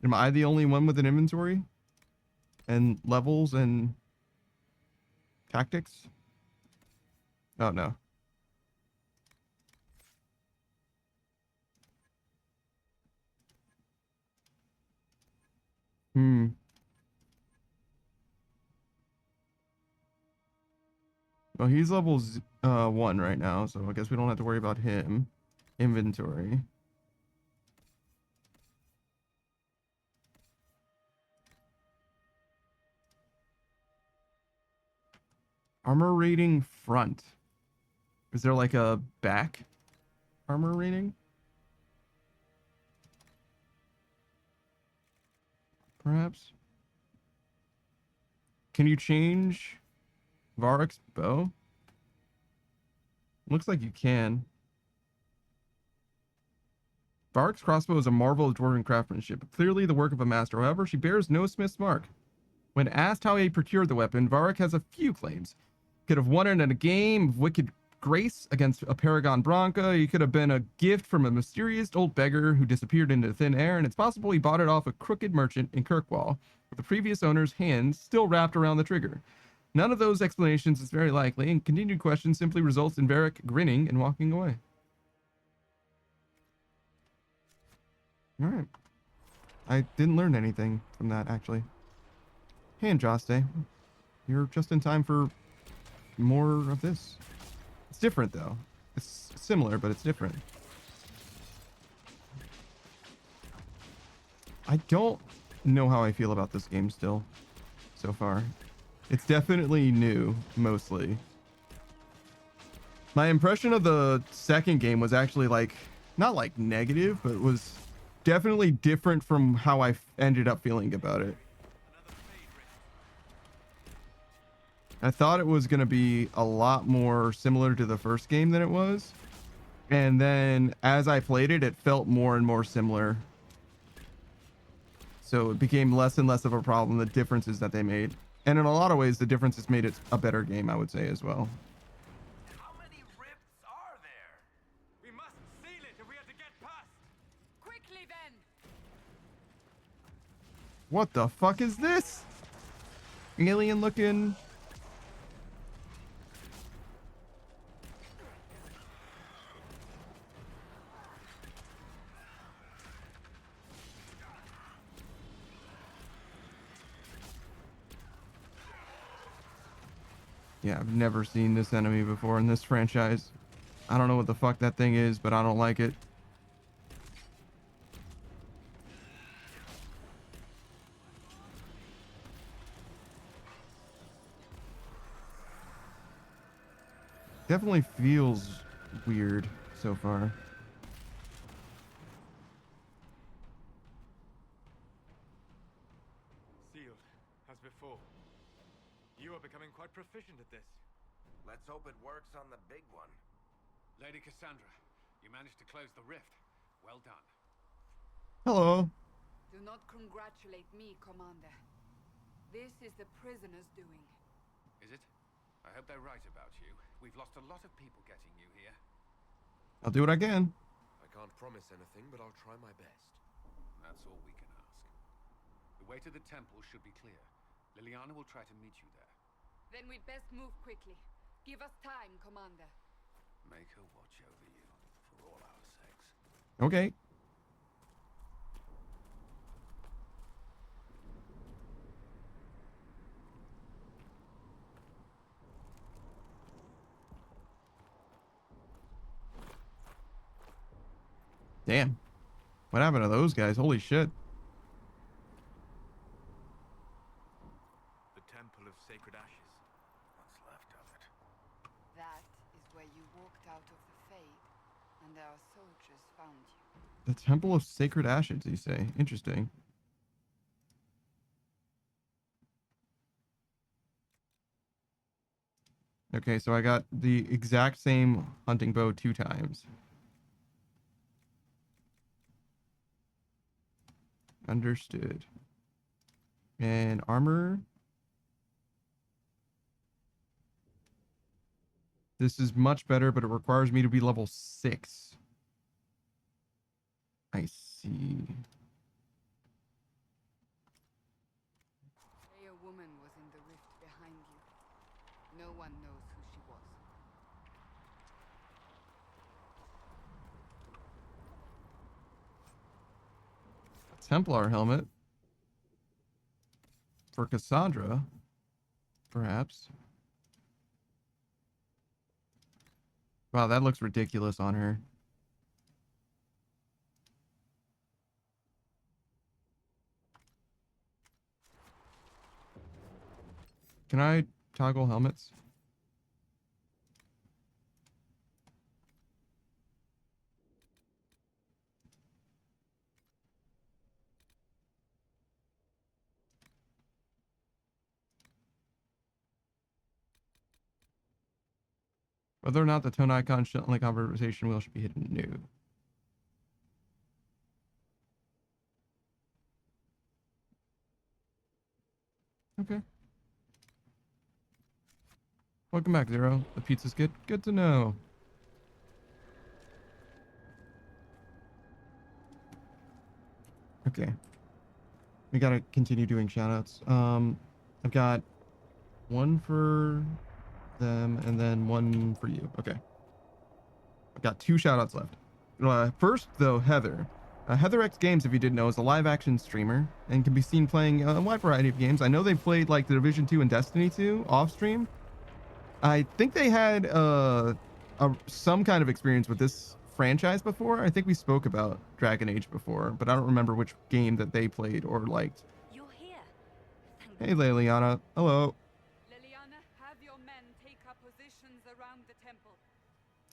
Am I the only one with an inventory? And levels and tactics? Oh, no. Well, he's level 1 right now, so I guess we don't have to worry about him. Inventory. Armor rating front. Is there like a back armor rating? Perhaps? Can you change Varroc's bow? Looks like you can. Varroc's crossbow is a marvel of dwarven craftsmanship, clearly the work of a master. However, she bears no smith's mark. When asked how he procured the weapon, Varroc has a few claims. Could have won it in a game of wicked grace against a Paragon Bronca. He could have been a gift from a mysterious old beggar who disappeared into thin air, and it's possible he bought it off a crooked merchant in Kirkwall, with the previous owner's hands still wrapped around the trigger. None of those explanations is very likely, and continued question simply results in Varroc grinning and walking away. Alright. I didn't learn anything from that, actually. Hey, Andraste. You're just in time for more of this. It's different, though. It's similar, but it's different. I don't know how I feel about this game still, so far. It's definitely new, mostly. My impression of the second game was actually, like, not, like, negative, but was definitely different from how I ended up feeling about it. I thought it was going to be a lot more similar to the first game than it was. And then as I played it, it felt more and more similar. So it became less and less of a problem, the differences that they made. And in a lot of ways, the differences made it a better game, I would say, as well. How many rifts are there? We must seal it if we are to get past. Quickly then! What the fuck is this? Alien looking... Yeah, I've never seen this enemy before in this franchise. I don't know what the fuck that thing is, but I don't like it. Definitely feels weird so far. Sealed, as before. You are becoming quite proficient at this. Let's hope it works on the big one. Lady Cassandra, you managed to close the rift. Well done. Hello. Do not congratulate me, Commander. This is the prisoner's doing. Is it? I hope they're right about you. We've lost a lot of people getting you here. I'll do what I can. I can't promise anything, but I'll try my best. That's all we can ask. The way to the temple should be clear. Liliana will try to meet you there. Then we'd best move quickly. Give us time, Commander. Make her watch over you, for all our sakes. Okay. Damn. What happened to those guys? Holy shit. The Temple of Sacred Ashes. What's left of it. That is where you walked out of the Fade, and our soldiers found you. The Temple of Sacred Ashes, you say? Interesting. Okay, so I got the exact same hunting bow 2 times. Understood. And armor. This is much better, but it requires me to be level 6. I see. A woman was in the rift behind you. No one knows who she was. Templar helmet. For Cassandra, perhaps. Wow, that looks ridiculous on her. Can I toggle helmets? Whether or not the tone icon on the conversation wheel should be hidden new. Okay. Welcome back, Zero. The pizza's good. Good to know. Okay. We gotta continue doing shoutouts. I've got one for them and then one for you. Okay. I've got 2 shoutouts left. First, though, Heather. Heather X Games, if you didn't know, is a live-action streamer and can be seen playing a wide variety of games. I know they played like the Division 2 and Destiny 2 off-stream. I think they had some kind of experience with this franchise before. I think we spoke about Dragon Age before, but I don't remember which game that they played or liked. You're here. Hey, Liliana. Hello. Liliana, have your men take up positions around the temple.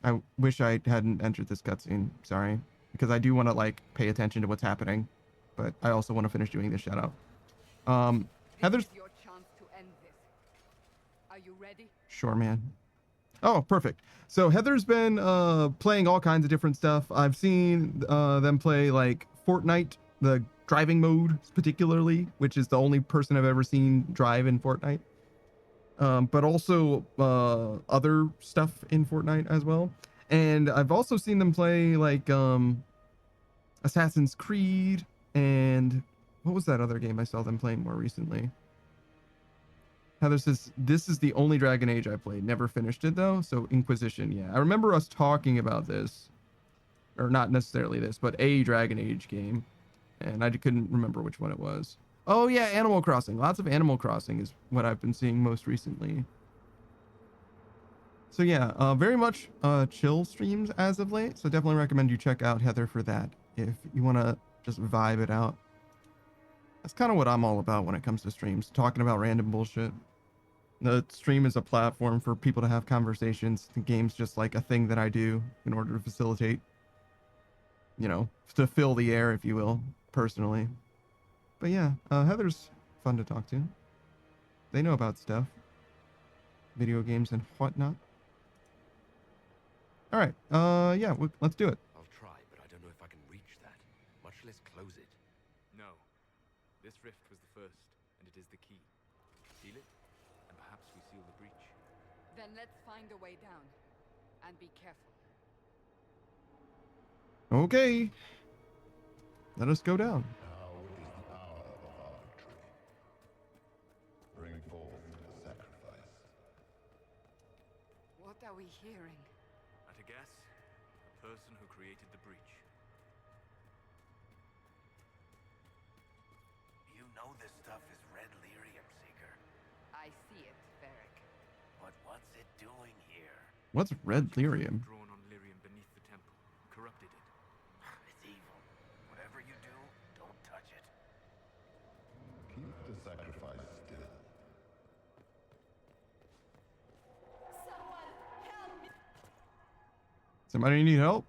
I wish I hadn't entered this cutscene. Sorry. Because I do want to, like, pay attention to what's happening. But I also want to finish doing this shout out. Heather's... This is your chance to end this. Are you ready? Sure, man. Oh, perfect. So Heather's been playing all kinds of different stuff. I've seen them play, like, Fortnite, the driving mode, particularly, which is the only person I've ever seen drive in Fortnite. But also other stuff in Fortnite as well. And I've also seen them play like Assassin's Creed and what was that other game I saw them playing more recently? Heather says, this is the only Dragon Age I played. Never finished it though. So Inquisition, yeah. I remember us talking about this. Or not necessarily this, but a Dragon Age game. And I couldn't remember which one it was. Oh yeah, Animal Crossing. Lots of Animal Crossing is what I've been seeing most recently. So yeah, very much chill streams as of late. So definitely recommend you check out Heather for that if you want to just vibe it out. That's kind of what I'm all about when it comes to streams, talking about random bullshit. The stream is a platform for people to have conversations. The game's just like a thing that I do in order to facilitate, you know, to fill the air, if you will, personally. But yeah, Heather's fun to talk to. They know about stuff, video games and whatnot. All right, yeah, let's do it. I'll try, but I don't know if I can reach that, much less close it. No. This rift was the first, and it is the key. Seal it, and perhaps we seal the breach. Then let's find a way down. And be careful. Okay. Let us go down. Now is the hour of our victory. Bring forth the sacrifice. What are we hearing? At a guess, the person who created the breach. You know this stuff is red lyrium, Seeker. I see it, Varric. But what's it doing here? What's red lyrium? Drawn on lyrium beneath the temple, corrupted it. It's evil. Whatever you do, don't touch it. Keep the sacrifice still. Somebody need help?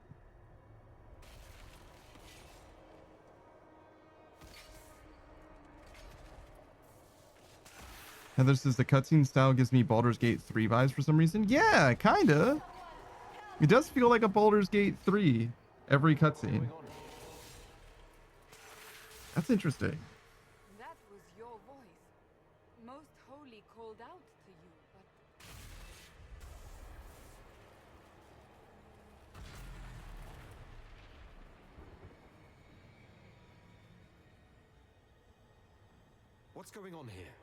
Heather says the cutscene style gives me Baldur's Gate 3 vibes for some reason. Yeah, kinda. It does feel like a Baldur's Gate 3 every cutscene. That's interesting. That was your voice. Most Holy called out to you, but... What's going on here?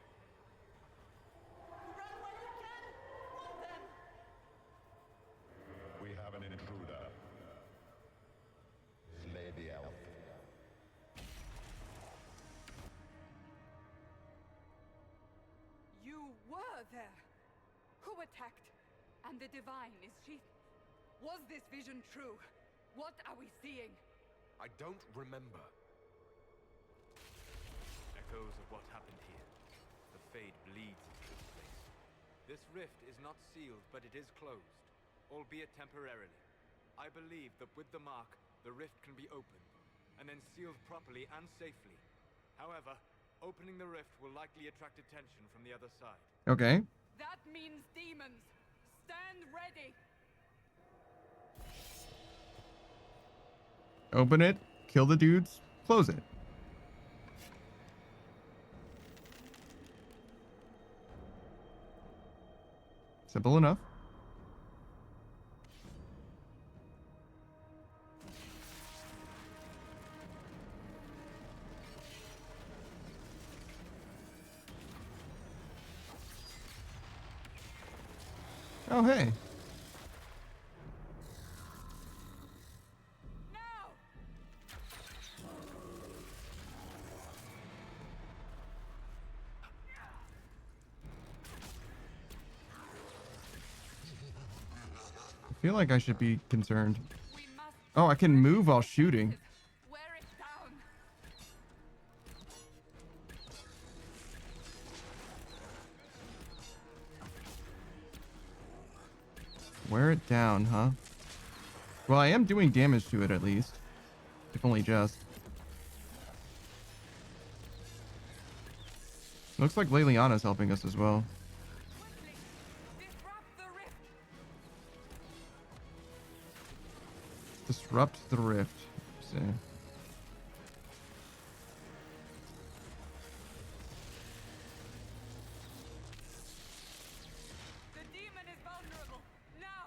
We have an intruder. Slay the elf. You were there! Who attacked? And the Divine, is she... Was this vision true? What are we seeing? I don't remember. Echoes of what happened here. The fade bleeds into this place. This rift is not sealed, but it is closed, albeit temporarily. I believe that with the mark, the rift can be opened, and then sealed properly and safely. However, opening the rift will likely attract attention from the other side. Okay. That means demons! Stand ready! Open it, kill the dudes, close it. Simple enough. Oh, hey. Now! I feel like I should be concerned. We must... Oh, I can move while shooting. Wear it down! Wear it down, huh? Well, I am doing damage to it at least. If only just. Looks like Leliana's helping us as well. Quickly! Disrupt the rift! Disrupt the rift. See. The demon is vulnerable! Now!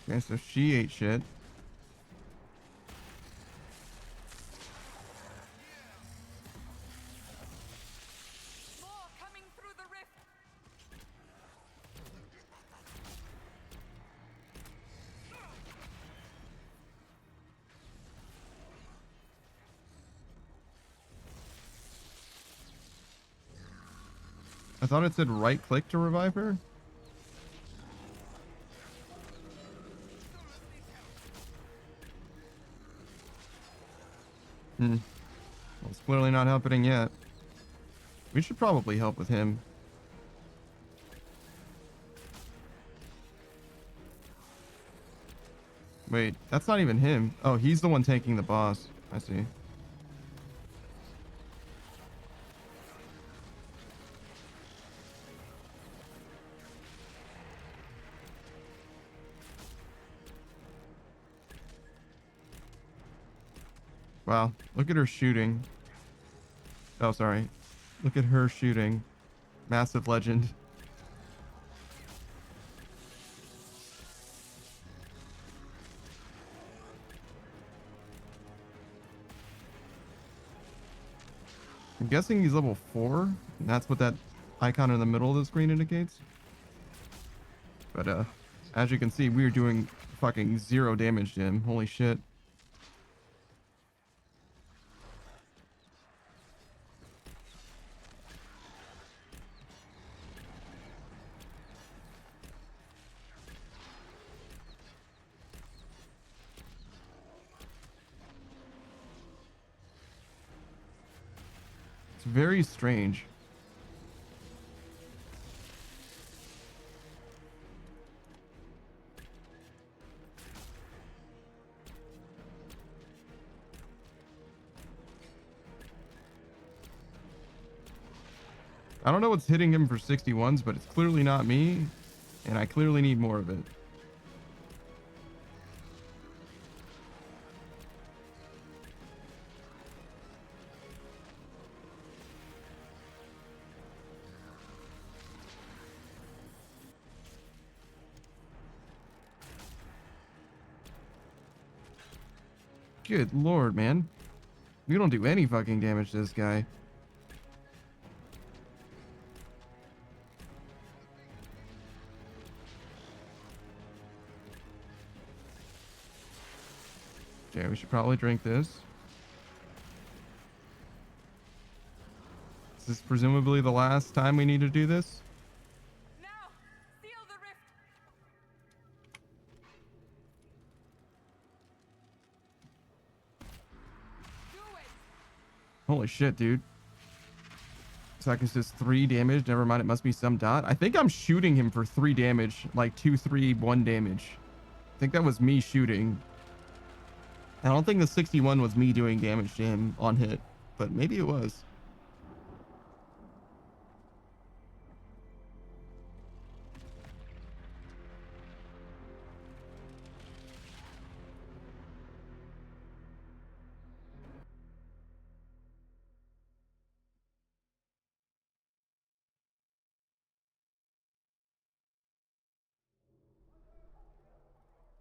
Okay, so she ate shit. I thought it said right click to revive her. Well, it's clearly not happening yet. We should probably help with him. Wait, that's not even him. Oh, he's the one taking the boss. I see. Wow, look at her shooting. Oh, sorry. Look at her shooting. Massive legend. I'm guessing he's level 4, and that's what that icon in the middle of the screen indicates. But as you can see, we are doing fucking 0 damage to him. Holy shit. It's very strange. I don't know what's hitting him for 61s, but it's clearly not me, and I clearly need more of it. Good lord, man. We don't do any fucking damage to this guy. Okay, we should probably drink this. Is this presumably the last time we need to do this? Now, seal the rift. Do it. Holy shit, dude. Seconds does 3 damage. Never mind, it must be some dot. I think I'm shooting him for 3 damage. Like 2, 3, 1 damage. I think that was me shooting. I don't think the 61 was me doing damage to him on hit, but maybe it was.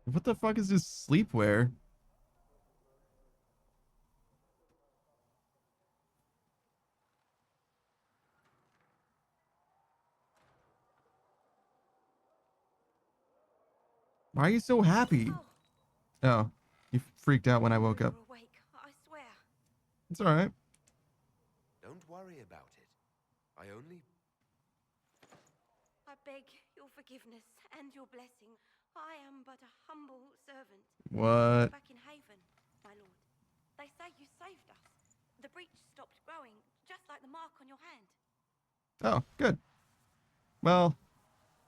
What the fuck is this sleepwear? Why are you so happy? Oh, you freaked out when I woke up. Awake, I swear. It's all right. Don't worry about it. I beg your forgiveness and your blessing. I am but a humble servant. What? Back in Haven, my lord. They say you saved us. The breach stopped growing, just like the mark on your hand. Oh, good. Well,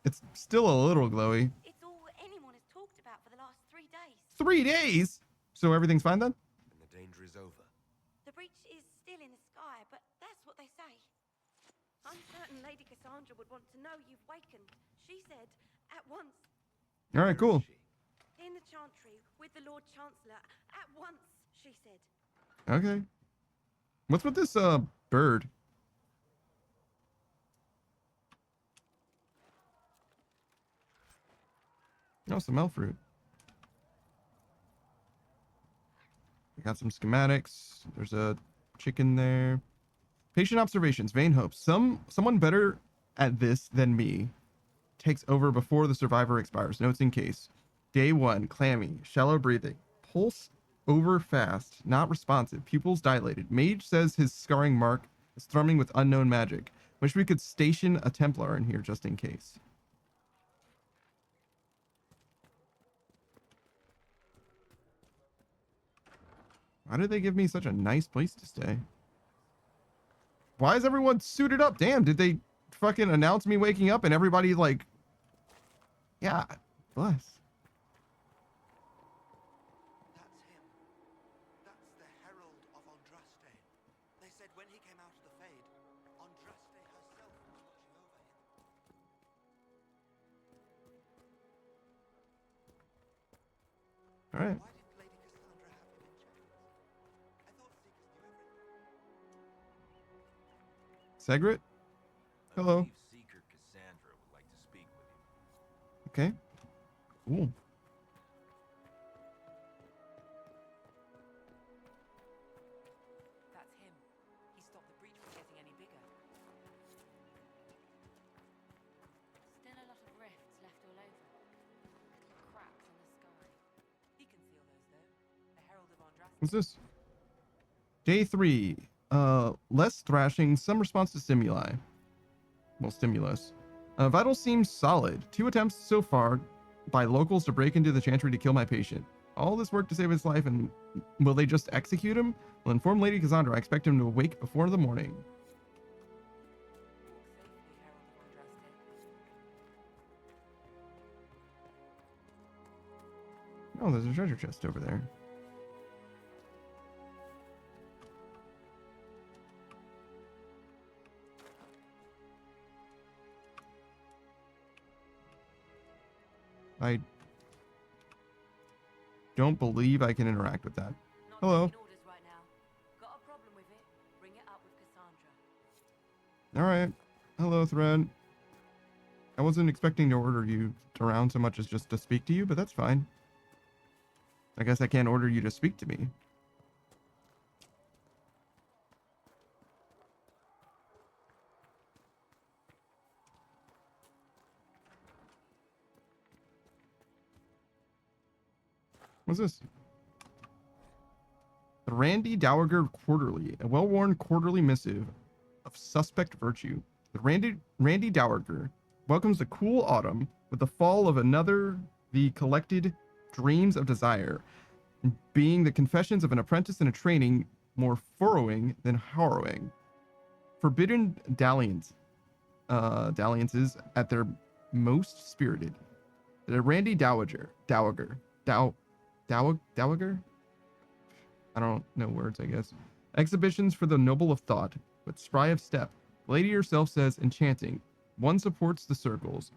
it's still a little glowy. It's all anyone has talked about for the last 3 days. 3 days? So everything's fine then? And the danger is over. The breach is still in the sky, but that's what they say. I'm certain Lady Cassandra would want to know you've wakened. She said, at once. All right, cool. In the Chantry, with the Lord Chancellor. At once, she said. Okay. What's with this, bird? Oh, some elf fruit. We got some schematics. There's a chicken there. Patient observations. Vain hopes. Someone better at this than me takes over before the survivor expires. Notes in case. Day 1. Clammy. Shallow breathing. Pulse over fast. Not responsive. Pupils dilated. Mage says his scarring mark is thrumming with unknown magic. Wish we could station a Templar in here just in case. Why did they give me such a nice place to stay? Why is everyone suited up? Damn, did they fucking announce me waking up and everybody like... Yeah, bless. That's him. That's the Herald of Andraste. They said when he came out of the Fade, Andraste herself was watching over him. All right. Why did Lady Cassandra have him in chains? I thought Seekers knew everything. Segret? Hello. Seeker Cassandra would like to speak with you. Okay. Cool. That's him. He stopped the breach from getting any bigger. Still a lot of rifts left all over. Little cracks in the sky. He can seal those, though. The Herald of Andraste. What's this? Day 3. Less thrashing, some response to stimuli. Well, stimulus. Vital seems solid. 2 attempts so far by locals to break into the chantry to kill my patient. All this work to save his life, and will they just execute him? Well, inform Lady Cassandra. I expect him to awake before the morning. Oh, there's a treasure chest over there. I don't believe I can interact with that. Hello. Not taking orders right now. Got a problem with it? Bring it up with Cassandra. All right. Hello, Thread. I wasn't expecting to order you around so much as just to speak to you, but that's fine. I guess I can't order you to speak to me. What's this? The Randy Dowager Quarterly, a well-worn quarterly missive of suspect virtue. The Randy Dowager welcomes the cool autumn with the fall of another, the collected dreams of desire, being the confessions of an apprentice in a training more furrowing than harrowing. Forbidden dalliances at their most spirited. The Randy Dowager. I don't know words, I guess. Exhibitions for the noble of thought, but spry of step. The lady herself says enchanting. One supports the circles.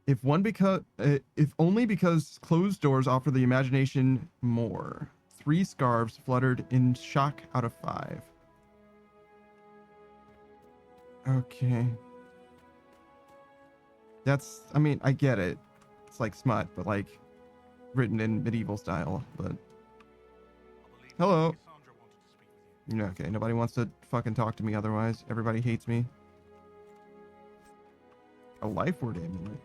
If only because closed doors offer the imagination more. 3 scarves fluttered in shock out of 5. Okay. That's, I mean, I get it. It's like smut, but like written in medieval style, but hello. Okay, nobody wants to fucking talk to me otherwise. Everybody hates me. A life word amulet.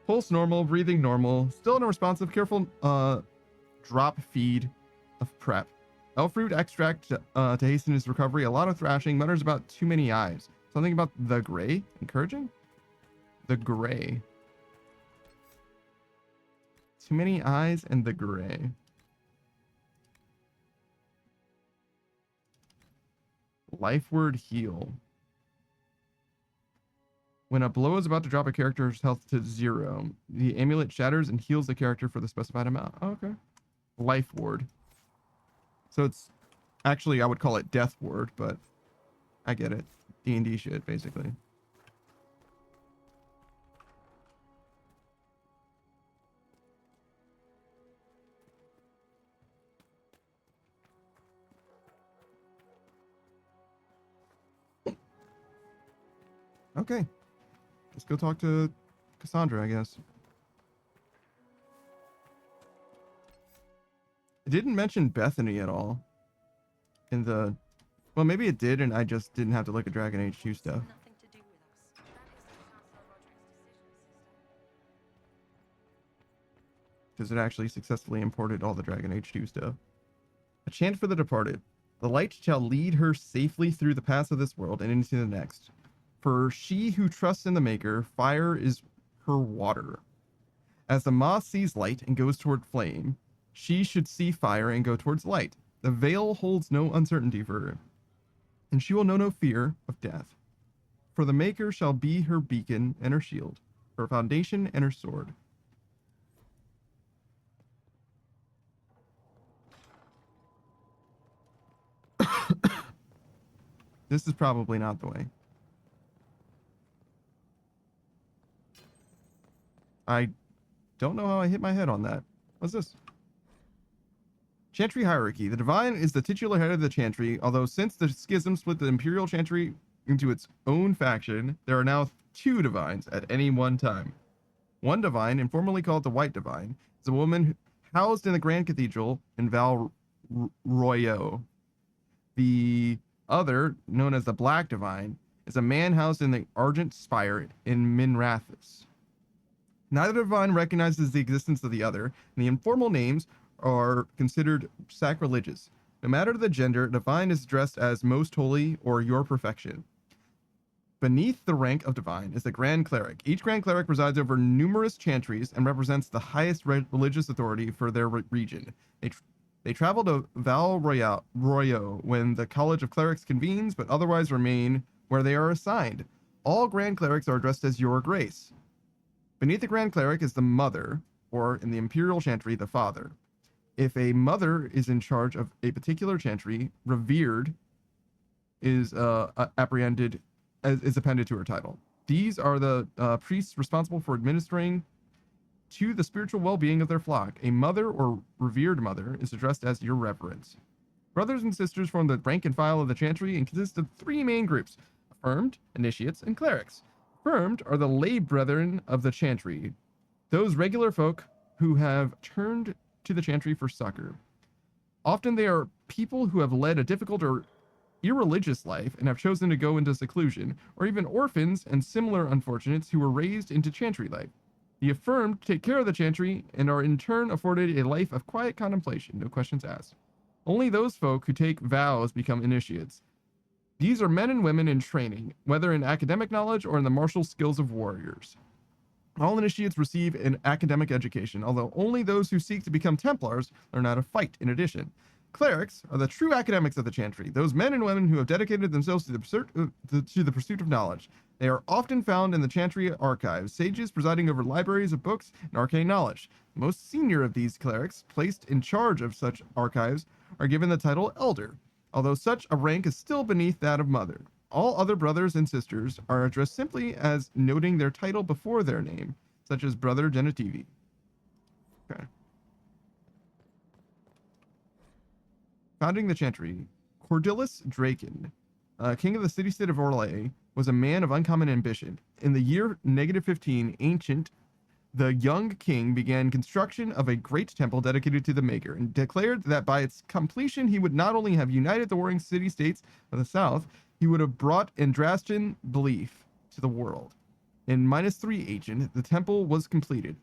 Pulse normal, breathing normal, still unresponsive, careful drop feed of prep. Elfroot extract to hasten his recovery, a lot of thrashing, mutters about too many eyes. Something about the gray, encouraging? The gray. Too many eyes and the gray. Life word heal. When a blow is about to drop a character's health to 0, the amulet shatters and heals the character for the specified amount. Oh, okay. Life ward. So it's actually, I would call it death ward, but I get it. D&D shit, basically. Okay. Let's go talk to Cassandra, I guess. It didn't mention Bethany at all. In the... Well, maybe it did, and I just didn't have to look at Dragon Age 2 stuff. Nothing to do with us. Because it actually successfully imported all the Dragon Age 2 stuff. A chant for the departed. The light shall lead her safely through the paths of this world and into the next. For she who trusts in the Maker, fire is her water. As the moth sees light and goes toward flame, she should see fire and go towards light. The veil holds no uncertainty for her, and she will know no fear of death. For the Maker shall be her beacon and her shield, her foundation and her sword. This is probably not the way. I don't know how I hit my head on that. What's this? Chantry hierarchy. The Divine is the titular head of the Chantry, although since the schism split the Imperial Chantry into its own faction, there are now 2 Divines at any one time. One Divine, informally called the White Divine, is a woman housed in the Grand Cathedral in Val Royeaux. The other, known as the Black Divine, is a man housed in the Argent Spire in Minrathous. Neither divine recognizes the existence of the other, and the informal names are considered sacrilegious. No matter the gender, divine is addressed as most holy or your perfection. Beneath the rank of divine is the Grand Cleric. Each Grand Cleric presides over numerous chantries and represents the highest religious authority for their region. They travel to Val Royeaux when the College of Clerics convenes, but otherwise remain where they are assigned. All Grand Clerics are addressed as Your Grace. Beneath the Grand Cleric is the Mother, or in the Imperial Chantry, the Father. If a mother is in charge of a particular chantry, revered is appended to her title. These are the priests responsible for administering to the spiritual well-being of their flock. A mother or revered mother is addressed as Your Reverence. Brothers and sisters form the rank and file of the chantry and consist of 3 main groups: affirmed, initiates, and clerics. Affirmed are the lay brethren of the chantry, those regular folk who have turned to the chantry for succor. Often they are people who have led a difficult or irreligious life and have chosen to go into seclusion, or even orphans and similar unfortunates who were raised into chantry life. The affirmed take care of the chantry and are in turn afforded a life of quiet contemplation, no questions asked. Only those folk who take vows become initiates. These are men and women in training, whether in academic knowledge or in the martial skills of warriors. All initiates receive an academic education, although only those who seek to become Templars learn how to fight in addition. Clerics are the true academics of the chantry, those men and women who have dedicated themselves to the pursuit of knowledge. They are often found in the chantry archives, sages presiding over libraries of books and arcane knowledge. The most senior of these clerics, placed in charge of such archives, are given the title Elder, although such a rank is still beneath that of Mother. All other brothers and sisters are addressed simply as noting their title before their name, such as Brother Genitivi. Okay. Founding the chantry, Cordilis Draken, king of the city-state of Orlais, was a man of uncommon ambition. In the year -15 Ancient, the young king began construction of a great temple dedicated to the Maker, and declared that by its completion he would not only have united the warring city-states of the south, he would have brought Andrastian belief to the world. In -3 Ancient, the temple was completed.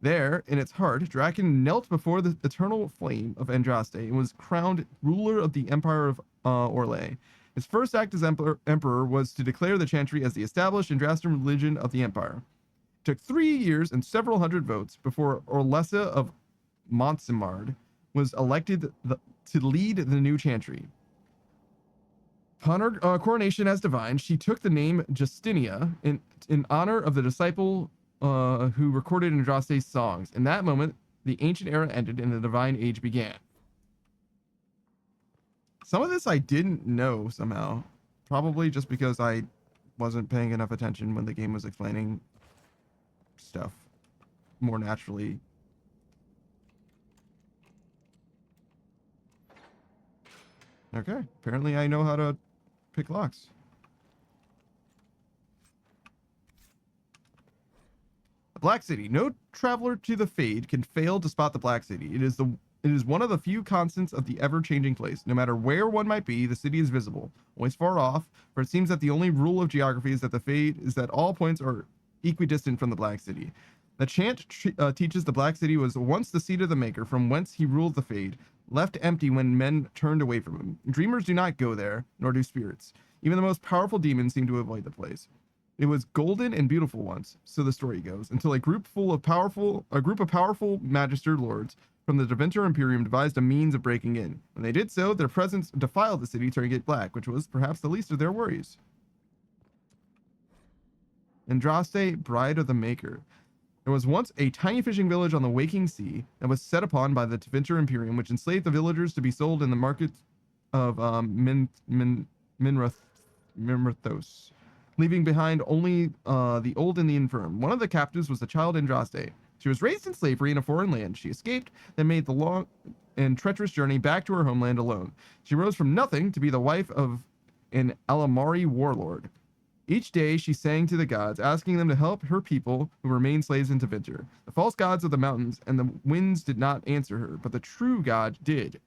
There, in its heart, Draken knelt before the eternal flame of Andraste and was crowned ruler of the Empire of Orlais. His first act as emperor was to declare the chantry as the established Andrastian religion of the empire. It took 3 years and several hundred votes before Orlessa of Montsimard was elected to lead the new chantry. Upon her coronation as divine, she took the name Justinia in honor of the disciple who recorded Andraste's songs. In that moment, the ancient era ended and the divine age began. Some of this I didn't know somehow. Probably just because I wasn't paying enough attention when the game was explaining stuff more naturally. Okay, apparently I know how to pick locks. The Black City. No traveler to the Fade can fail to spot the Black City. It is one of the few constants of the ever-changing place. No matter where one might be, the city is visible, always far off, for it seems that the only rule of geography is that the Fade is that all points are equidistant from the Black City. The chant teaches the Black City was once the seat of the Maker, from whence he ruled the Fade. left empty when men turned away from him. Dreamers do not go there, nor do spirits. Even the most powerful demons seem to avoid the place. It was golden and beautiful once, so the story goes, until a group of powerful magister lords from the Deventer Imperium devised a means of breaking in. When they did so, their presence defiled the city, turning it black, which was perhaps the least of their worries. Andraste, Bride of the Maker. There was once a tiny fishing village on the waking sea that was set upon by the Deventer Imperium, which enslaved the villagers to be sold in the markets of Minrathos, leaving behind only the old and the infirm. One of the captives was the child Andraste. She was raised in slavery in a foreign land. She escaped, then made the long and treacherous journey back to her homeland alone. She rose from nothing to be the wife of an Alamari warlord. Each day she sang to the gods, asking them to help her people who remained slaves in Deventer. The false gods of the mountains and the winds did not answer her, but the true God did.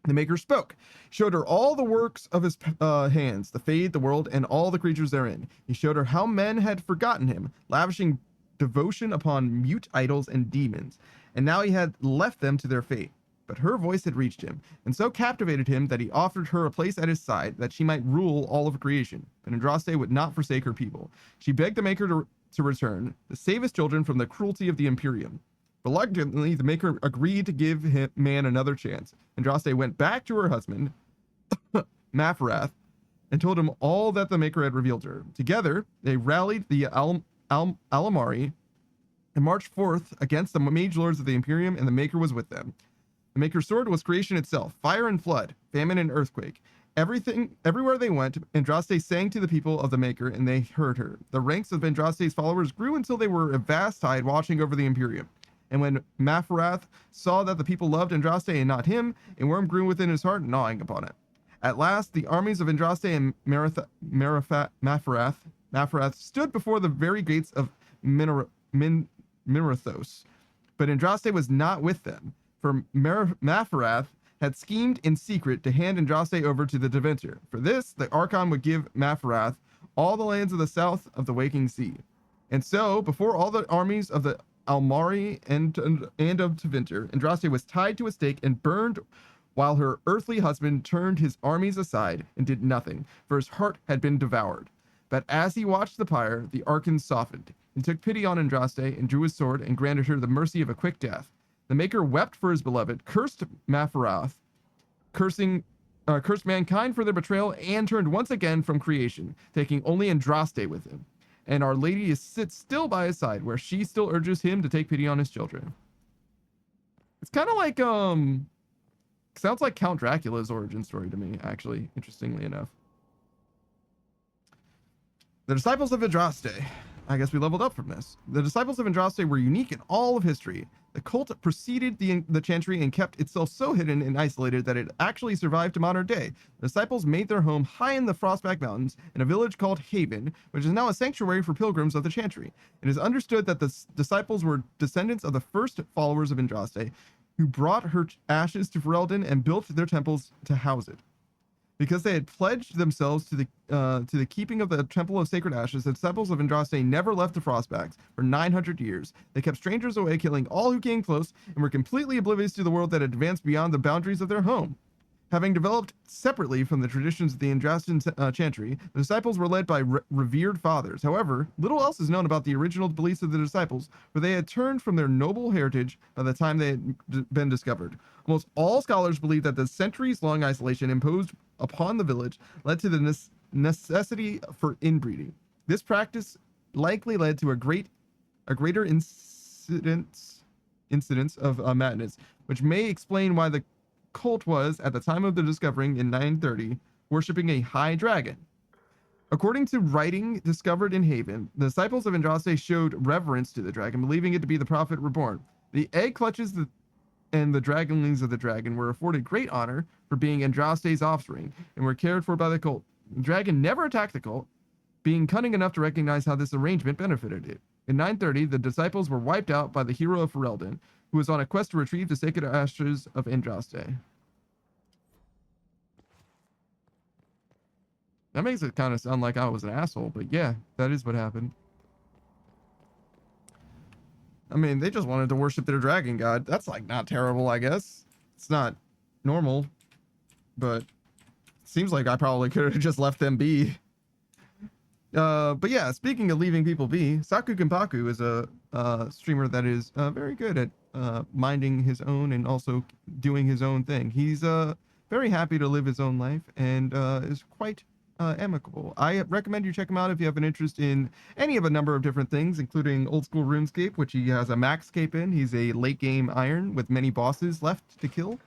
The Maker spoke, showed her all the works of his hands, the Fade, the world, and all the creatures therein. He showed her how men had forgotten him, lavishing devotion upon mute idols and demons, and now he had left them to their fate. But her voice had reached him, and so captivated him that he offered her a place at his side, that she might rule all of creation. But Andraste would not forsake her people. She begged the Maker to return, to save his children from the cruelty of the Imperium. Reluctantly, the Maker agreed to give man another chance. Andraste went back to her husband, Mafrath, and told him all that the Maker had revealed to her. Together, they rallied the Alamari and marched forth against the mage lords of the Imperium, and the Maker was with them. The Maker's sword was creation itself, fire and flood, famine and earthquake. Everywhere they went, Andraste sang to the people of the Maker, and they heard her. The ranks of Andraste's followers grew until they were a vast tide watching over the Imperium. And when Mafrath saw that the people loved Andraste and not him, a worm grew within his heart, gnawing upon it. At last, the armies of Andraste and Mafrath stood before the very gates of Minrathos. But Andraste was not with them, for Mafrath had schemed in secret to hand Andraste over to the Deventer. For this, the Archon would give Mafrath all the lands of the south of the Waking Sea. And so, before all the armies of the Almari and of Deventer, Andraste was tied to a stake and burned, while her earthly husband turned his armies aside and did nothing, for his heart had been devoured. But as he watched the pyre, the Archon softened. He took pity on Andraste and drew his sword and granted her the mercy of a quick death. The Maker wept for his beloved, cursed Mafrath, cursed mankind for their betrayal, and turned once again from creation, taking only Andraste with him. And Our Lady sits still by his side, where she still urges him to take pity on his children. It's kind of like, sounds like Count Dracula's origin story to me, actually, interestingly enough. The disciples of Andraste. I guess we leveled up from this. The disciples of Andraste were unique in all of history. The cult preceded the Chantry and kept itself so hidden and isolated that it actually survived to modern day. The disciples made their home high in the Frostback Mountains in a village called Haven, which is now a sanctuary for pilgrims of the Chantry. It is understood that the disciples were descendants of the first followers of Andraste, who brought her ashes to Ferelden and built their temples to house it. Because they had pledged themselves to the keeping of the Temple of Sacred Ashes, the disciples of Andraste never left the Frostbacks for 900 years. They kept strangers away, killing all who came close, and were completely oblivious to the world that had advanced beyond the boundaries of their home. Having developed separately from the traditions of the Andrastan Chantry, the disciples were led by revered fathers. However, little else is known about the original beliefs of the disciples, for they had turned from their noble heritage by the time they had been discovered. Almost all scholars believe that the centuries-long isolation imposed upon the village led to the necessity for inbreeding. This practice likely led to a greater incidence of madness, which may explain why the cult was, at the time of the discovering in 930, worshipping a high dragon. According to writing discovered in Haven, the disciples of Andraste showed reverence to the dragon, believing it to be the prophet reborn. The egg clutches and the dragonlings of the dragon were afforded great honor for being Andraste's offspring and were cared for by the cult. The dragon never attacked the cult, being cunning enough to recognize how this arrangement benefited it. In 930, the disciples were wiped out by the hero of Ferelden, who was on a quest to retrieve the sacred ashes of Andraste. That makes it kind of sound like I was an asshole, but yeah, that is what happened. I mean, they just wanted to worship their dragon god. That's like not terrible, I guess. It's not normal, but seems like I probably could have just left them be. But yeah, speaking of leaving people be, Saku Kenpaku is a streamer that is very good at minding his own and also doing his own thing. He's very happy to live his own life and is quite amicable. I recommend you check him out if you have an interest in any of a number of different things, including old school RuneScape, which he has a maxscape in. He's a late game iron with many bosses left to kill.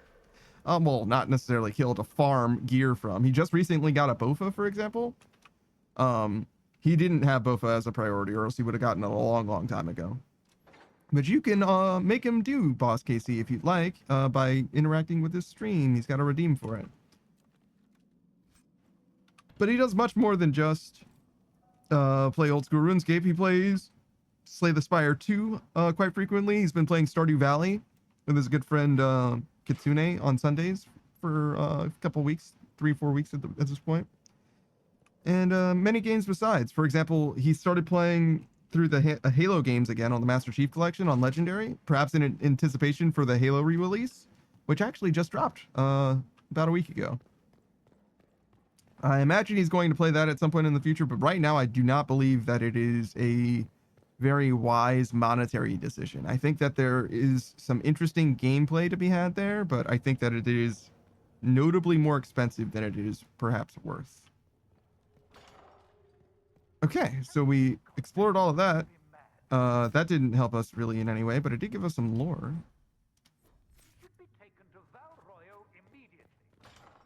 Well, not necessarily kill, to farm gear from. He just recently got a Bofa, for example. He didn't have Bofa as a priority, or else he would have gotten it a long time ago. But you can make him do Boss KC if you'd like, by interacting with his stream. He's got a redeem for it. But he does much more than just play old school RuneScape. He plays Slay the Spire 2 quite frequently. He's been playing Stardew Valley with his good friend Kitsune on Sundays for a couple weeks, 3-4 weeks at this point. And many games besides. For example, he started playing through the Halo games again on the Master Chief Collection on Legendary, perhaps in anticipation for the Halo re-release, which actually just dropped about a week ago. I imagine he's going to play that at some point in the future, but right now I do not believe that it is a very wise monetary decision. I think that there is some interesting gameplay to be had there, but I think that it is notably more expensive than it is perhaps worth. Okay, so we explored all of that. That didn't help us really in any way, but it did give us some lore. Should be taken to Valroyo immediately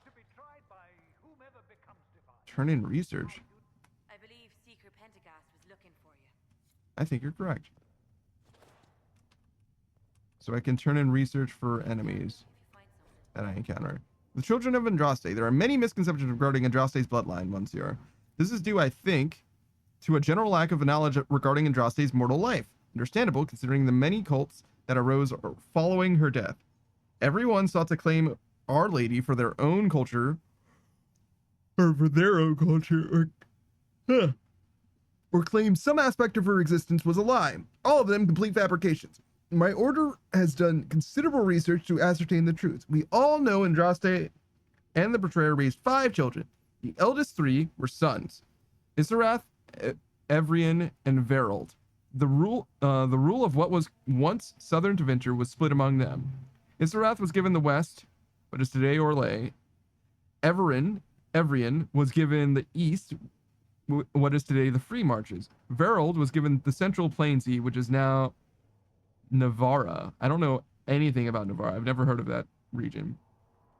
to be tried by whomever becomes divine. Turn in research. I believe Seeker Pentagast was looking for you. I think you're correct. So I can turn in research for enemies that I encounter. The children of Andraste. There are many misconceptions regarding Andraste's bloodline, Monsieur. This is due, I think, to a general lack of knowledge regarding Andraste's mortal life. Understandable, considering the many cults that arose following her death. Everyone sought to claim Our Lady for their own culture, or claim some aspect of her existence was a lie. All of them complete fabrications. My order has done considerable research to ascertain the truth. We all know Andraste and the Betrayer raised 5 children. The eldest 3 were sons: Isarath, Evrian, and Verald. The rule of what was once Southern Tevinter was split among them. Isarath was given the west, what is today Orlais. Evrian was given the east, what is today the Free Marches. Verald was given the central Plainsea, which is now Navarra. I don't know anything about Navarra. I've never heard of that region.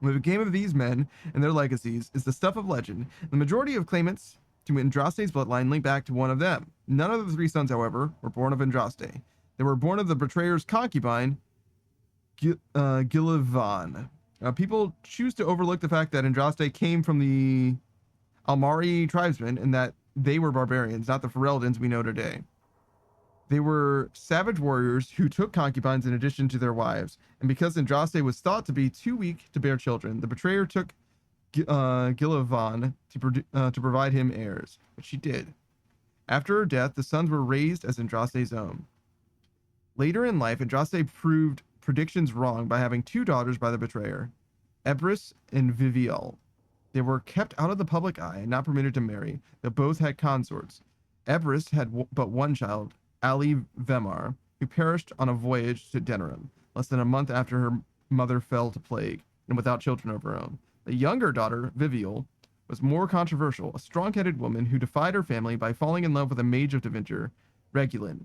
What became of these men and their legacies is the stuff of legend. The majority of claimants to Andraste's bloodline link back to one of them. None of the 3 sons, however, were born of Andraste. They were born of the Betrayer's concubine, Gillivan. People choose to overlook the fact that Andraste came from the Almari tribesmen and that they were barbarians, not the Fereldans we know today. They were savage warriors who took concubines in addition to their wives, and because Andraste was thought to be too weak to bear children, the Betrayer took Gillivan to provide him heirs, which she did. After her death, the sons were raised as Andraste's own. Later in life, Andraste proved predictions wrong by having 2 daughters by the Betrayer, Ebris and Vivial. They were kept out of the public eye and not permitted to marry, though both had consorts. Ebris had but one child, Ali Vemar, who perished on a voyage to Denerim, less than a month after her mother fell to plague, and without children of her own. The younger daughter, Vivial, was more controversial, a strong-headed woman who defied her family by falling in love with a mage of Tevinter, Regulin.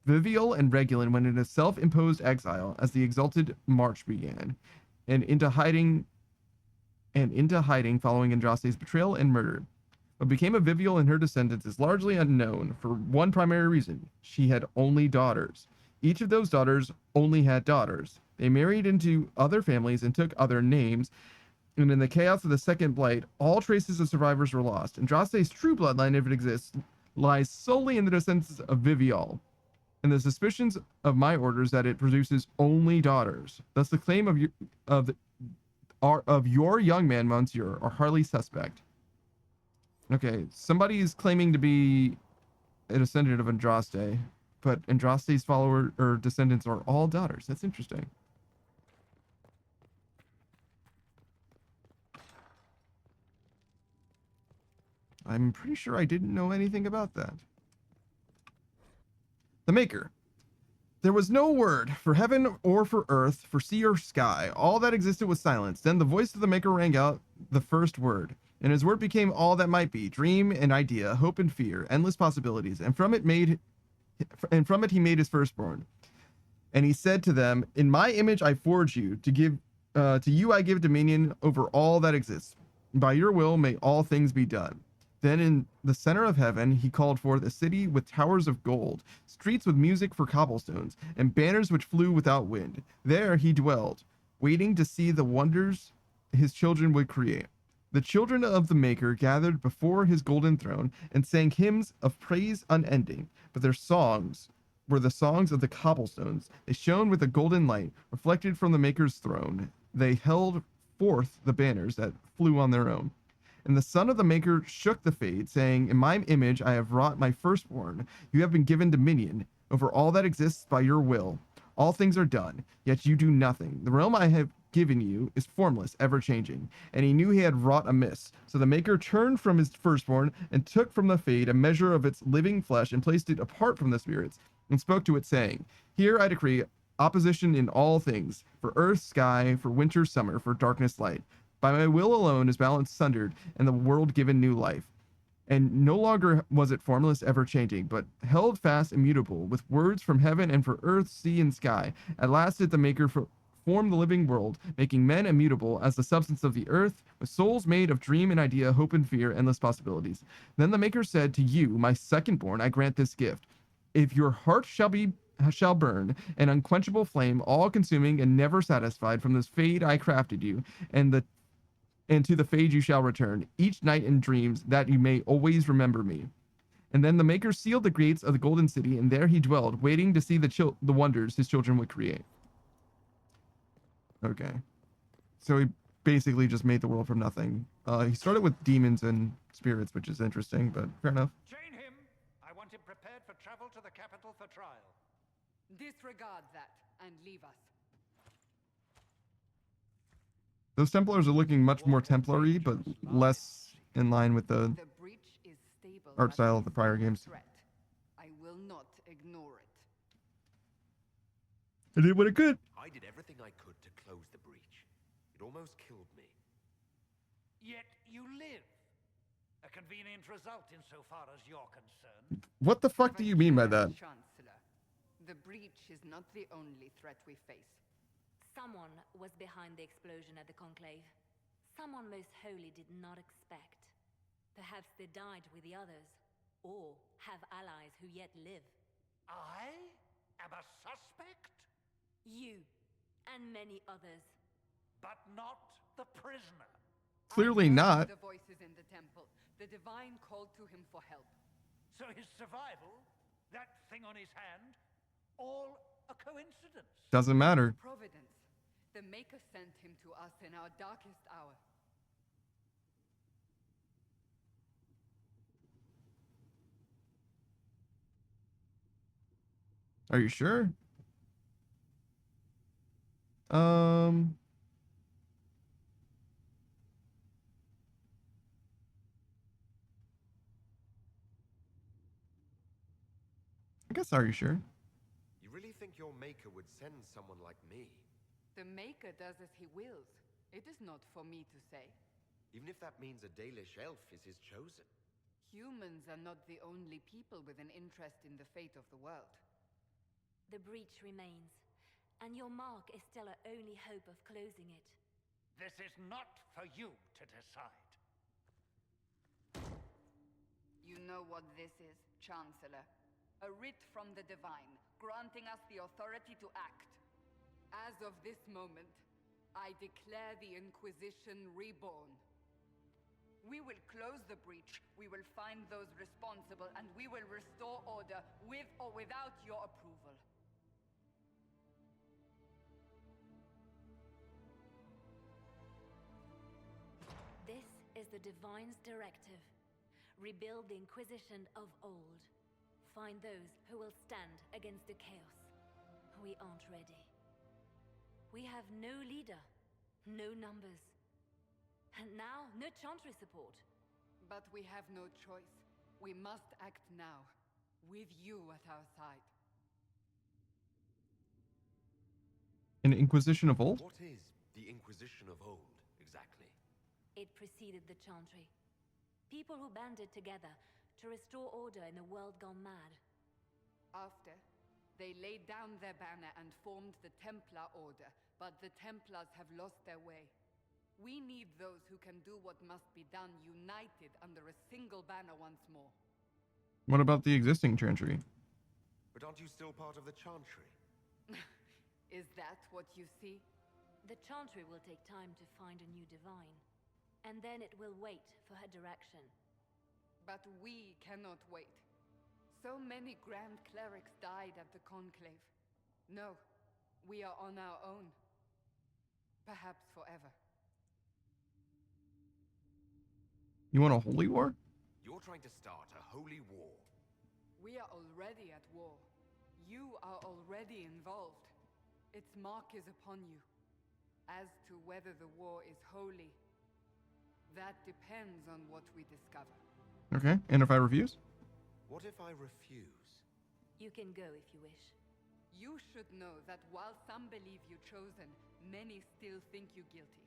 Vivial and Regulin went into self-imposed exile as the Exalted March began, and into hiding following Andraste's betrayal and murder. What became of Vivial and her descendants is largely unknown for one primary reason: she had only daughters. Each of those daughters only had daughters. They married into other families and took other names, and in the chaos of the Second Blight, all traces of survivors were lost. Andraste's true bloodline, if it exists, lies solely in the descendants of Vivial, and the suspicions of my orders that it produces only daughters. Thus, the claim of your young man, Monsieur, are hardly suspect. Okay, somebody is claiming to be a descendant of Andraste, but Andraste's follower or descendants are all daughters. That's interesting. I'm pretty sure I didn't know anything about that. The Maker. There was no word for heaven or for earth, for sea or sky. All that existed was silence. Then the voice of the Maker rang out the first word, and his word became all that might be: dream and idea, hope and fear, endless possibilities. And from it he made his firstborn. And he said to them, "In my image I forge you. To you I give dominion over all that exists. By your will may all things be done." Then in the center of heaven he called forth a city with towers of gold, streets with music for cobblestones, and banners which flew without wind. There he dwelled, waiting to see the wonders his children would create. The children of the Maker gathered before his golden throne and sang hymns of praise unending, but their songs were the songs of the cobblestones. They shone with a golden light, reflected from the Maker's throne. They held forth the banners that flew on their own. And the son of the Maker shook the Fade, saying, "In my image I have wrought my firstborn. You have been given dominion over all that exists by your will. All things are done, yet you do nothing. The realm I have given you is formless, ever-changing." And he knew he had wrought amiss. So the Maker turned from his firstborn and took from the Fade a measure of its living flesh and placed it apart from the spirits and spoke to it, saying, "Here I decree opposition in all things, for earth, sky, for winter, summer, for darkness, light. By my will alone is balance sundered, and the world given new life. And no longer was it formless, ever-changing, but held fast, immutable, with words from heaven and for earth, sea, and sky. At last did the Maker form the living world, making men immutable as the substance of the earth, with souls made of dream and idea, hope and fear, endless possibilities. Then the Maker said, "To you, my second-born, I grant this gift. If your heart shall burn, an unquenchable flame, all-consuming and never satisfied, from this Fade I crafted you, and to the Fade you shall return, each night in dreams, that you may always remember me." And then the Maker sealed the gates of the golden city, and there he dwelled, waiting to see the wonders his children would create. Okay. So he basically just made the world from nothing. He started with demons and spirits, which is interesting, but fair enough. Chain him! I want him prepared for travel to the capital for trial. Disregard that and leave us. Those Templars are looking much more Templar-y, but less in line with the breach is stable, art style of the prior games. Threat. I will not ignore it. I did what it could. I did everything I could to close the breach. It almost killed me. Yet you live. A convenient result insofar as you're concerned. What the fuck do you mean by that? Chancellor, the breach is not the only threat we face. Someone was behind the explosion at the Conclave. Someone most holy did not expect. Perhaps they died with the others, or have allies who yet live. I am a suspect? You, and many others. But not the prisoner. Clearly not. The voices in the temple. The divine called to him for help. So his survival, that thing on his hand, all a coincidence. Doesn't matter. Providence. The Maker sent him to us in our darkest hour. Are you sure? I guess, are you sure? You really think your Maker would send someone like me? The Maker does as he wills. It is not for me to say. Even if that means a Dalish elf is his chosen. Humans are not the only people with an interest in the fate of the world. The breach remains, and your mark is still our only hope of closing it. This is not for you to decide. You know what this is, Chancellor. A writ from the Divine, granting us the authority to act. As of this moment, I declare the Inquisition reborn. We will close the breach, we will find those responsible, and we will restore order with or without your approval. This is the Divine's directive. Rebuild the Inquisition of old. Find those who will stand against the chaos. We aren't ready. We have no leader, no numbers. And now, no Chantry support. But we have no choice. We must act now, with you at our side. An Inquisition of old? What is the Inquisition of old, exactly? It preceded the Chantry. People who banded together to restore order in a world gone mad. After, they laid down their banner and formed the Templar Order, but the Templars have lost their way. We need those who can do what must be done, united under a single banner once more. What about the existing Chantry? But aren't you still part of the Chantry? Is that what you see? The Chantry will take time to find a new divine, and then it will wait for her direction. But we cannot wait. So many Grand Clerics died at the Conclave. No, we are on our own. Perhaps forever. You want a holy war? You're trying to start a holy war. We are already at war. You are already involved. Its mark is upon you. As to whether the war is holy, that depends on what we discover. Okay, and if I refuse? What if I refuse? You can go if you wish. You should know that while some believe you chosen, many still think you guilty.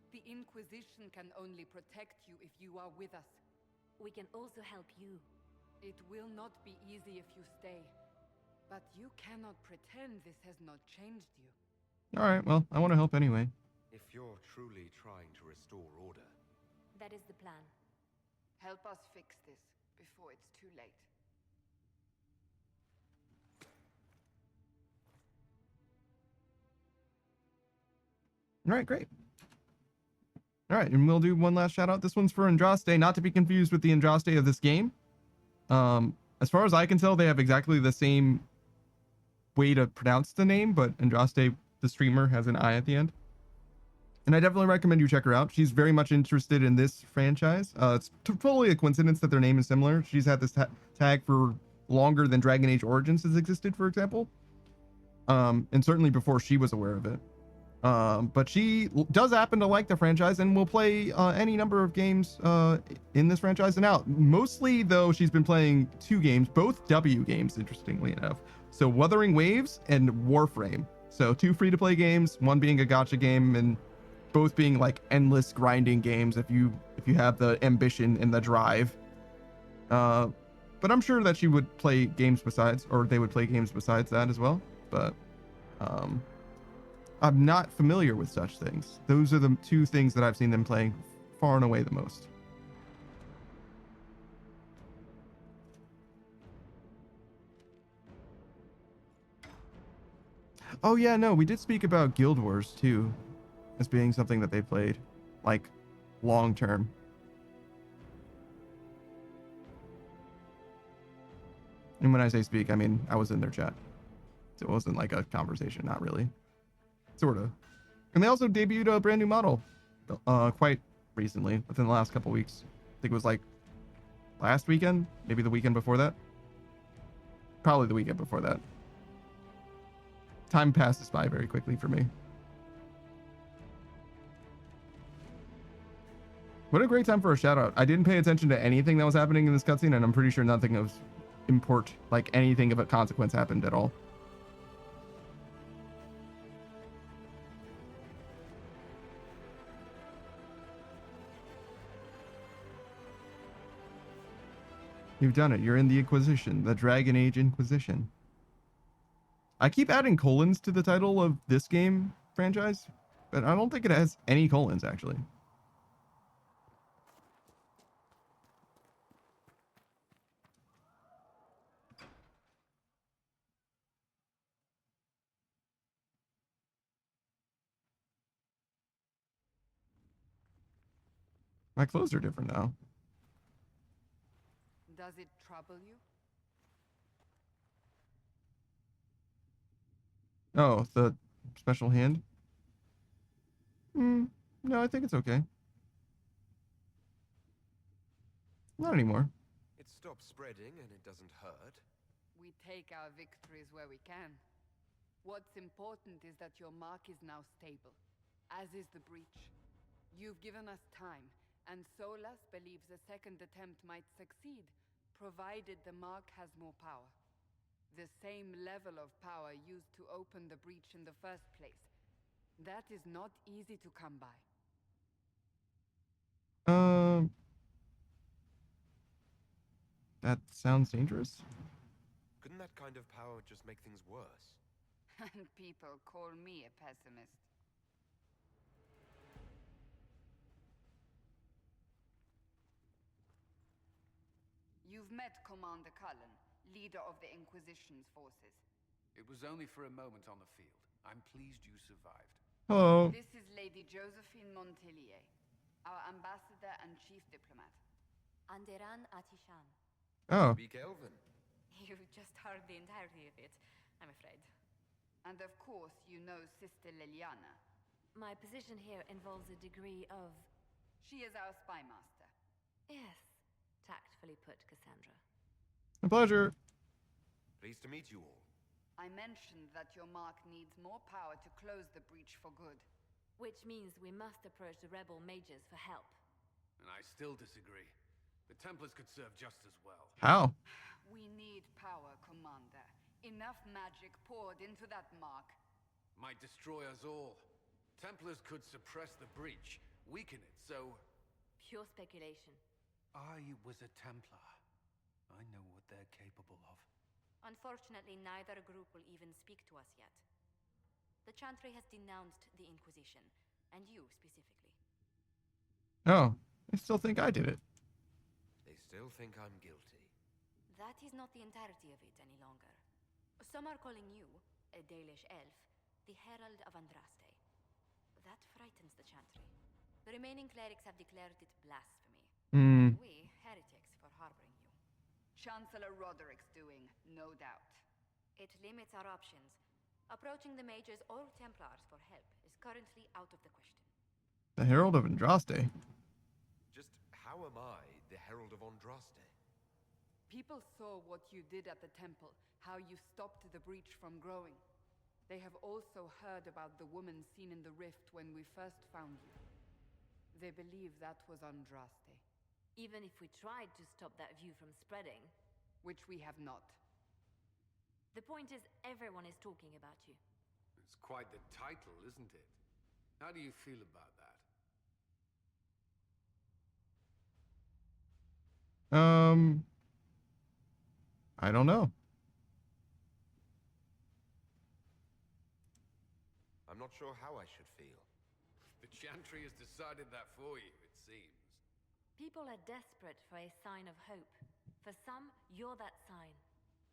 The Inquisition can only protect you if you are with us. We can also help you. It will not be easy if you stay. But you cannot pretend this has not changed you. Alright, well, I want to help anyway. If you're truly trying to restore order... That is the plan. Help us fix this before it's too late. Alright, great. Alright, and we'll do one last shout out. This one's for Andraste, not to be confused with the Andraste of this game. As far as I can tell, they have exactly the same way to pronounce the name, but Andraste, the streamer, has an I at the end. And I definitely recommend you check her out. She's very much interested in this franchise. It's totally a coincidence that their name is similar. She's had this tag for longer than Dragon Age Origins has existed, for example. And certainly before she was aware of it. But she does happen to like the franchise and will play any number of games in this franchise and out. Mostly, though, she's been playing 2 games, both W games, interestingly enough. So Wuthering Waves and Warframe. So 2 free-to-play games, one being a gacha game, and both being like endless grinding games if you have the ambition and the drive. But I'm sure that she would play games besides, or they would play games besides that as well. But I'm not familiar with such things. Those are the 2 things that I've seen them playing far and away the most. Oh yeah, no, we did speak about Guild Wars too, as being something that they played, like, long term. And when I say speak, I mean I was in their chat. So it wasn't like a conversation, not really. Sort of. And they also debuted a brand new model quite recently, within the last couple weeks. I think it was like last weekend, maybe the weekend before that. Probably the weekend before that. Time passes by very quickly for me. What a great time for a shout out. I didn't pay attention to anything that was happening in this cutscene, and I'm pretty sure nothing of import, like anything of a consequence, happened at all. You've done it. You're in the Inquisition, the Dragon Age Inquisition. I keep adding colons to the title of this game franchise, but I don't think it has any colons, actually. My clothes are different now. Does it trouble you? Oh, the special hand? No, I think it's okay. Not anymore. It stops spreading and it doesn't hurt. We take our victories where we can. What's important is that your mark is now stable, as is the breach. You've given us time, And Solas believes a second attempt might succeed, provided the mark has more power. The same level of power used to open the breach in the first place. That is not easy to come by. That sounds dangerous. Couldn't that kind of power just make things worse? And people call me a pessimist. You've met Commander Cullen, leader of the Inquisition's forces. It was only for a moment on the field. I'm pleased you survived. Hello. This is Lady Josephine Montelier, our ambassador and chief diplomat. Anderan Atishan. Oh. Speak Elven. You just heard the entirety of it, I'm afraid. And of course, you know Sister Liliana. My position here involves a degree of... She is our spy master. Yes, tactfully put, Cassandra. A pleasure. Pleased to meet you all. I mentioned that your mark needs more power to close the breach for good. Which means we must approach the rebel mages for help. And I still disagree. The Templars could serve just as well. How? We need power, Commander. Enough magic poured into that mark. Might destroy us all. Templars could suppress the breach, weaken it, so... Pure speculation. I was a Templar. I know what they're capable of. Unfortunately, neither group will even speak to us yet. The Chantry has denounced the Inquisition, and you specifically. Oh, I still think I did it. They still think I'm guilty. That is not the entirety of it any longer. Some are calling you, a Dalish elf, the Herald of Andraste. That frightens the Chantry. The remaining clerics have declared it blasphemy. We, heretics, for harboring you. Chancellor Roderick's doing, no doubt. It limits our options. Approaching the mages or Templars for help is currently out of the question. The Herald of Andraste. Just how am I the Herald of Andraste? People saw what you did at the temple, how you stopped the breach from growing. They have also heard about the woman seen in the rift when we first found you. They believe that was Andraste. Even if we tried to stop that view from spreading... Which we have not. The point is, everyone is talking about you. It's quite the title, isn't it? How do you feel about that? I don't know. I'm not sure how I should feel. The Chantry has decided that for you, it seems. People are desperate for a sign of hope. For some, you're that sign.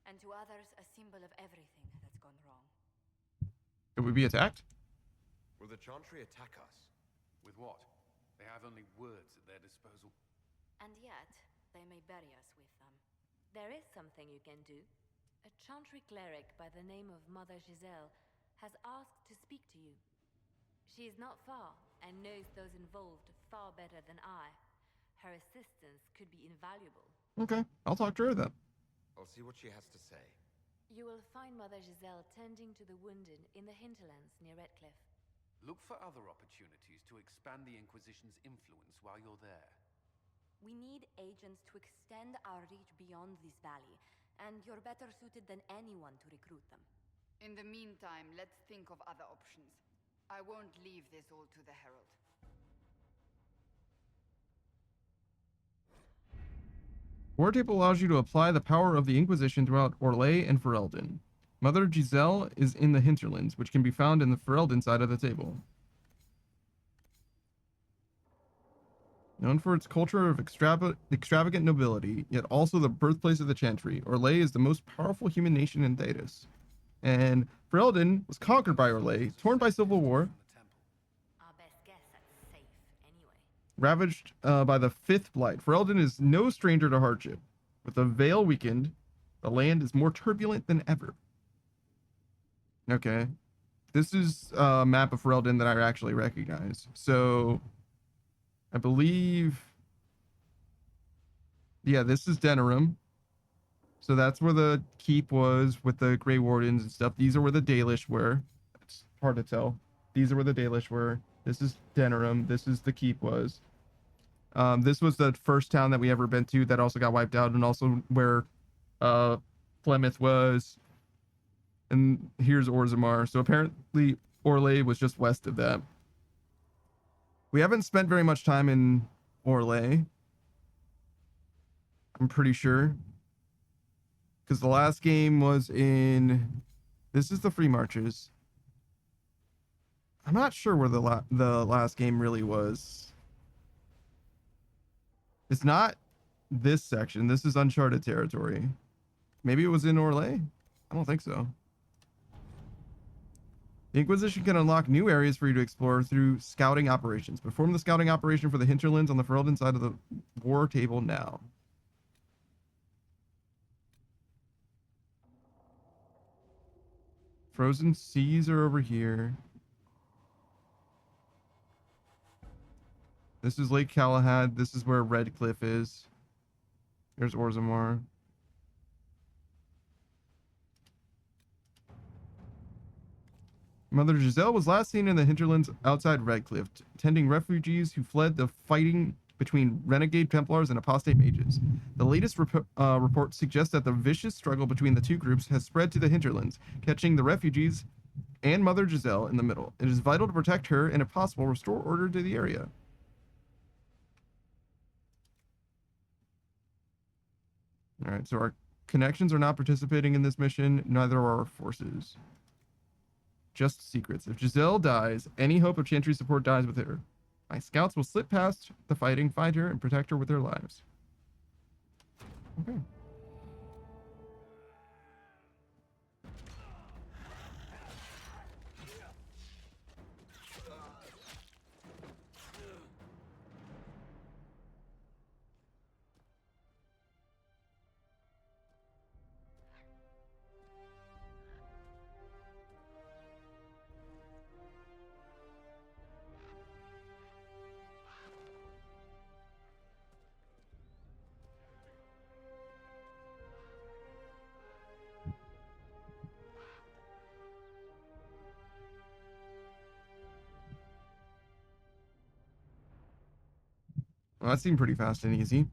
And to others, a symbol of everything that's gone wrong. Could we be attacked? Will the Chantry attack us? With what? They have only words at their disposal. And yet, they may bury us with them. There is something you can do. A Chantry cleric by the name of Mother Giselle has asked to speak to you. She is not far, and knows those involved far better than I. Her assistance could be invaluable. Okay, I'll talk to her then. I'll see what she has to say. You will find Mother Giselle tending to the wounded in the hinterlands near Redcliffe. Look for other opportunities to expand the Inquisition's influence while you're there. We need agents to extend our reach beyond this valley, and you're better suited than anyone to recruit them. In the meantime, let's think of other options. I won't leave this all to the Herald. War tape allows you to apply the power of the Inquisition throughout Orlais and Ferelden. Mother Giselle is in the hinterlands, which can be found in the Ferelden side of the table. Known for its culture of extravagant nobility, yet also the birthplace of the Chantry, Orlais is the most powerful human nation in Thedas. And Ferelden was conquered by Orlais, torn by civil war, Our best guess that's safe, anyway. ravaged by the Fifth Blight. Ferelden is no stranger to hardship. With the Veil weakened, the land is more turbulent than ever. Okay. This is a map of Ferelden that I actually recognize. So, I believe... Yeah, this is Denerim. So that's where the keep was with the Grey Wardens and stuff. These are where the Dalish were. It's hard to tell. These are where the Dalish were. This is Denerim. This is the keep was. This was the first town that we ever been to that also got wiped out, and also where Plymouth was. And here's Orzammar. So apparently Orlais was just west of that. We haven't spent very much time in Orlais, I'm pretty sure, because the last game was in... This is the Free Marches. I'm not sure where the last game really was. It's not this section. This is uncharted territory. Maybe it was in Orlais? I don't think so. The Inquisition can unlock new areas for you to explore through scouting operations. Perform the scouting operation for the hinterlands on the Ferelden side of the war table now. Frozen Seas are over here. This is Lake Galahad. This is where Redcliffe is. There's Orzammar. Mother Giselle was last seen in the hinterlands outside Redcliffe, tending refugees who fled the fighting between renegade Templars and apostate mages. The latest report suggests that the vicious struggle between the two groups has spread to the hinterlands, catching the refugees and Mother Giselle in the middle. It is vital to protect her and, if possible, restore order to the area. Alright, so our connections are not participating in this mission, neither are our forces. Just secrets. If Giselle dies, any hope of Chantry support dies with her. My scouts will slip past the fighting, find her, and protect her with their lives. Okay. Well, that seemed pretty fast and easy.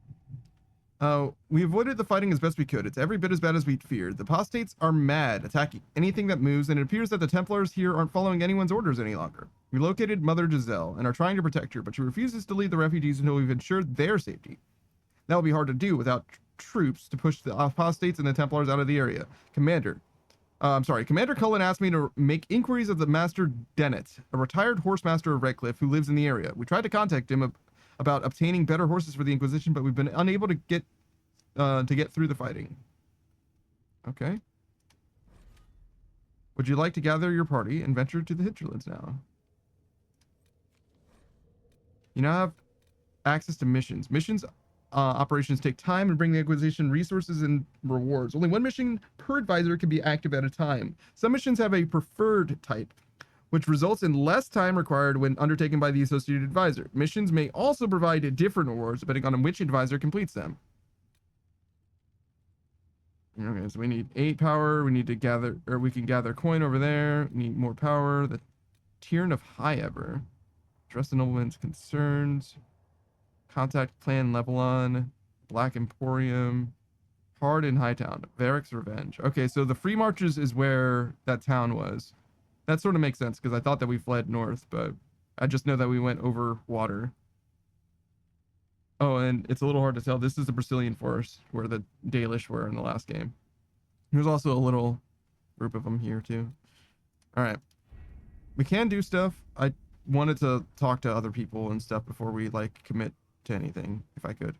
We avoided the fighting as best we could. It's every bit as bad as we'd feared. The apostates are mad, attacking anything that moves, and it appears that the Templars here aren't following anyone's orders any longer. We located Mother Giselle and are trying to protect her, but she refuses to leave the refugees until we've ensured their safety. That will be hard to do without troops to push the apostates and the Templars out of the area. Commander Cullen asked me to make inquiries of the Master Dennett, a retired horse master of Redcliffe who lives in the area. We tried to contact him about obtaining better horses for the Inquisition, but we've been unable to get through the fighting. Okay. Would you like to gather your party and venture to the hinterlands now? You now have access to missions. Missions operations take time and bring the Inquisition resources and rewards. Only one mission per advisor can be active at a time. Some missions have a preferred type, which results in less time required when undertaken by the associated advisor. Missions may also provide different rewards depending on which advisor completes them. Okay, so we need 8 power. We need to gather, or we can gather coin over there. We need more power. The Tiern of High Ever. Address the nobleman's concerns. Contact Clan Levelon. Black Emporium. Hard in Hightown. Varric's Revenge. Okay, so the Free Marches is where that town was. That sort of makes sense, because I thought that we fled north, but I just know that we went over water. Oh, and it's a little hard to tell. This is the Brazilian forest, where the Dalish were in the last game. There's also a little group of them here, too. Alright. We can do stuff. I wanted to talk to other people and stuff before we, like, commit to anything, if I could.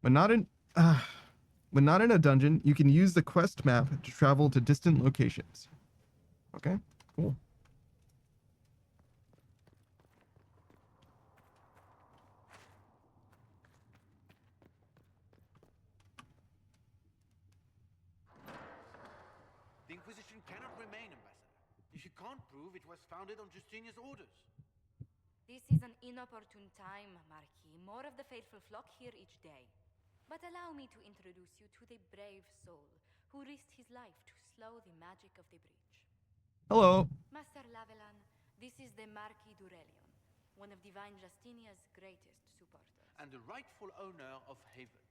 When not in a dungeon, you can use the quest map to travel to distant locations. Okay, cool. The Inquisition cannot remain, Ambassador, if you can't prove it was founded on Justinian's orders. This is an inopportune time, Marquis. More of the faithful flock here each day. But allow me to introduce you to the brave soul who risked his life to slow the magic of the breach. Hello. Master Lavelan, this is the Marquis d'Aurelion, one of Divine Justinia's greatest supporters. And the rightful owner of Haven.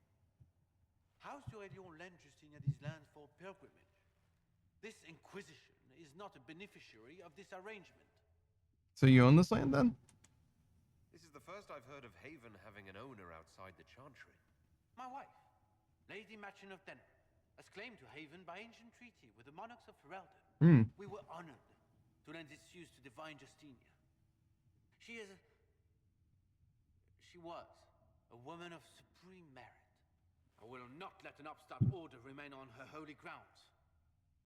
House d'Aurelion lent Justinia these lands for pilgrimage. This Inquisition is not a beneficiary of this arrangement. So you own this land then? This is the first I've heard of Haven having an owner outside the Chantry. My wife, Lady Machin of Denham, has claimed to Haven by ancient treaty with the monarchs of Ferelden. We were honored to lend its use to Divine Justinia. She was a woman of supreme merit. I will not let an upstart order remain on her holy grounds.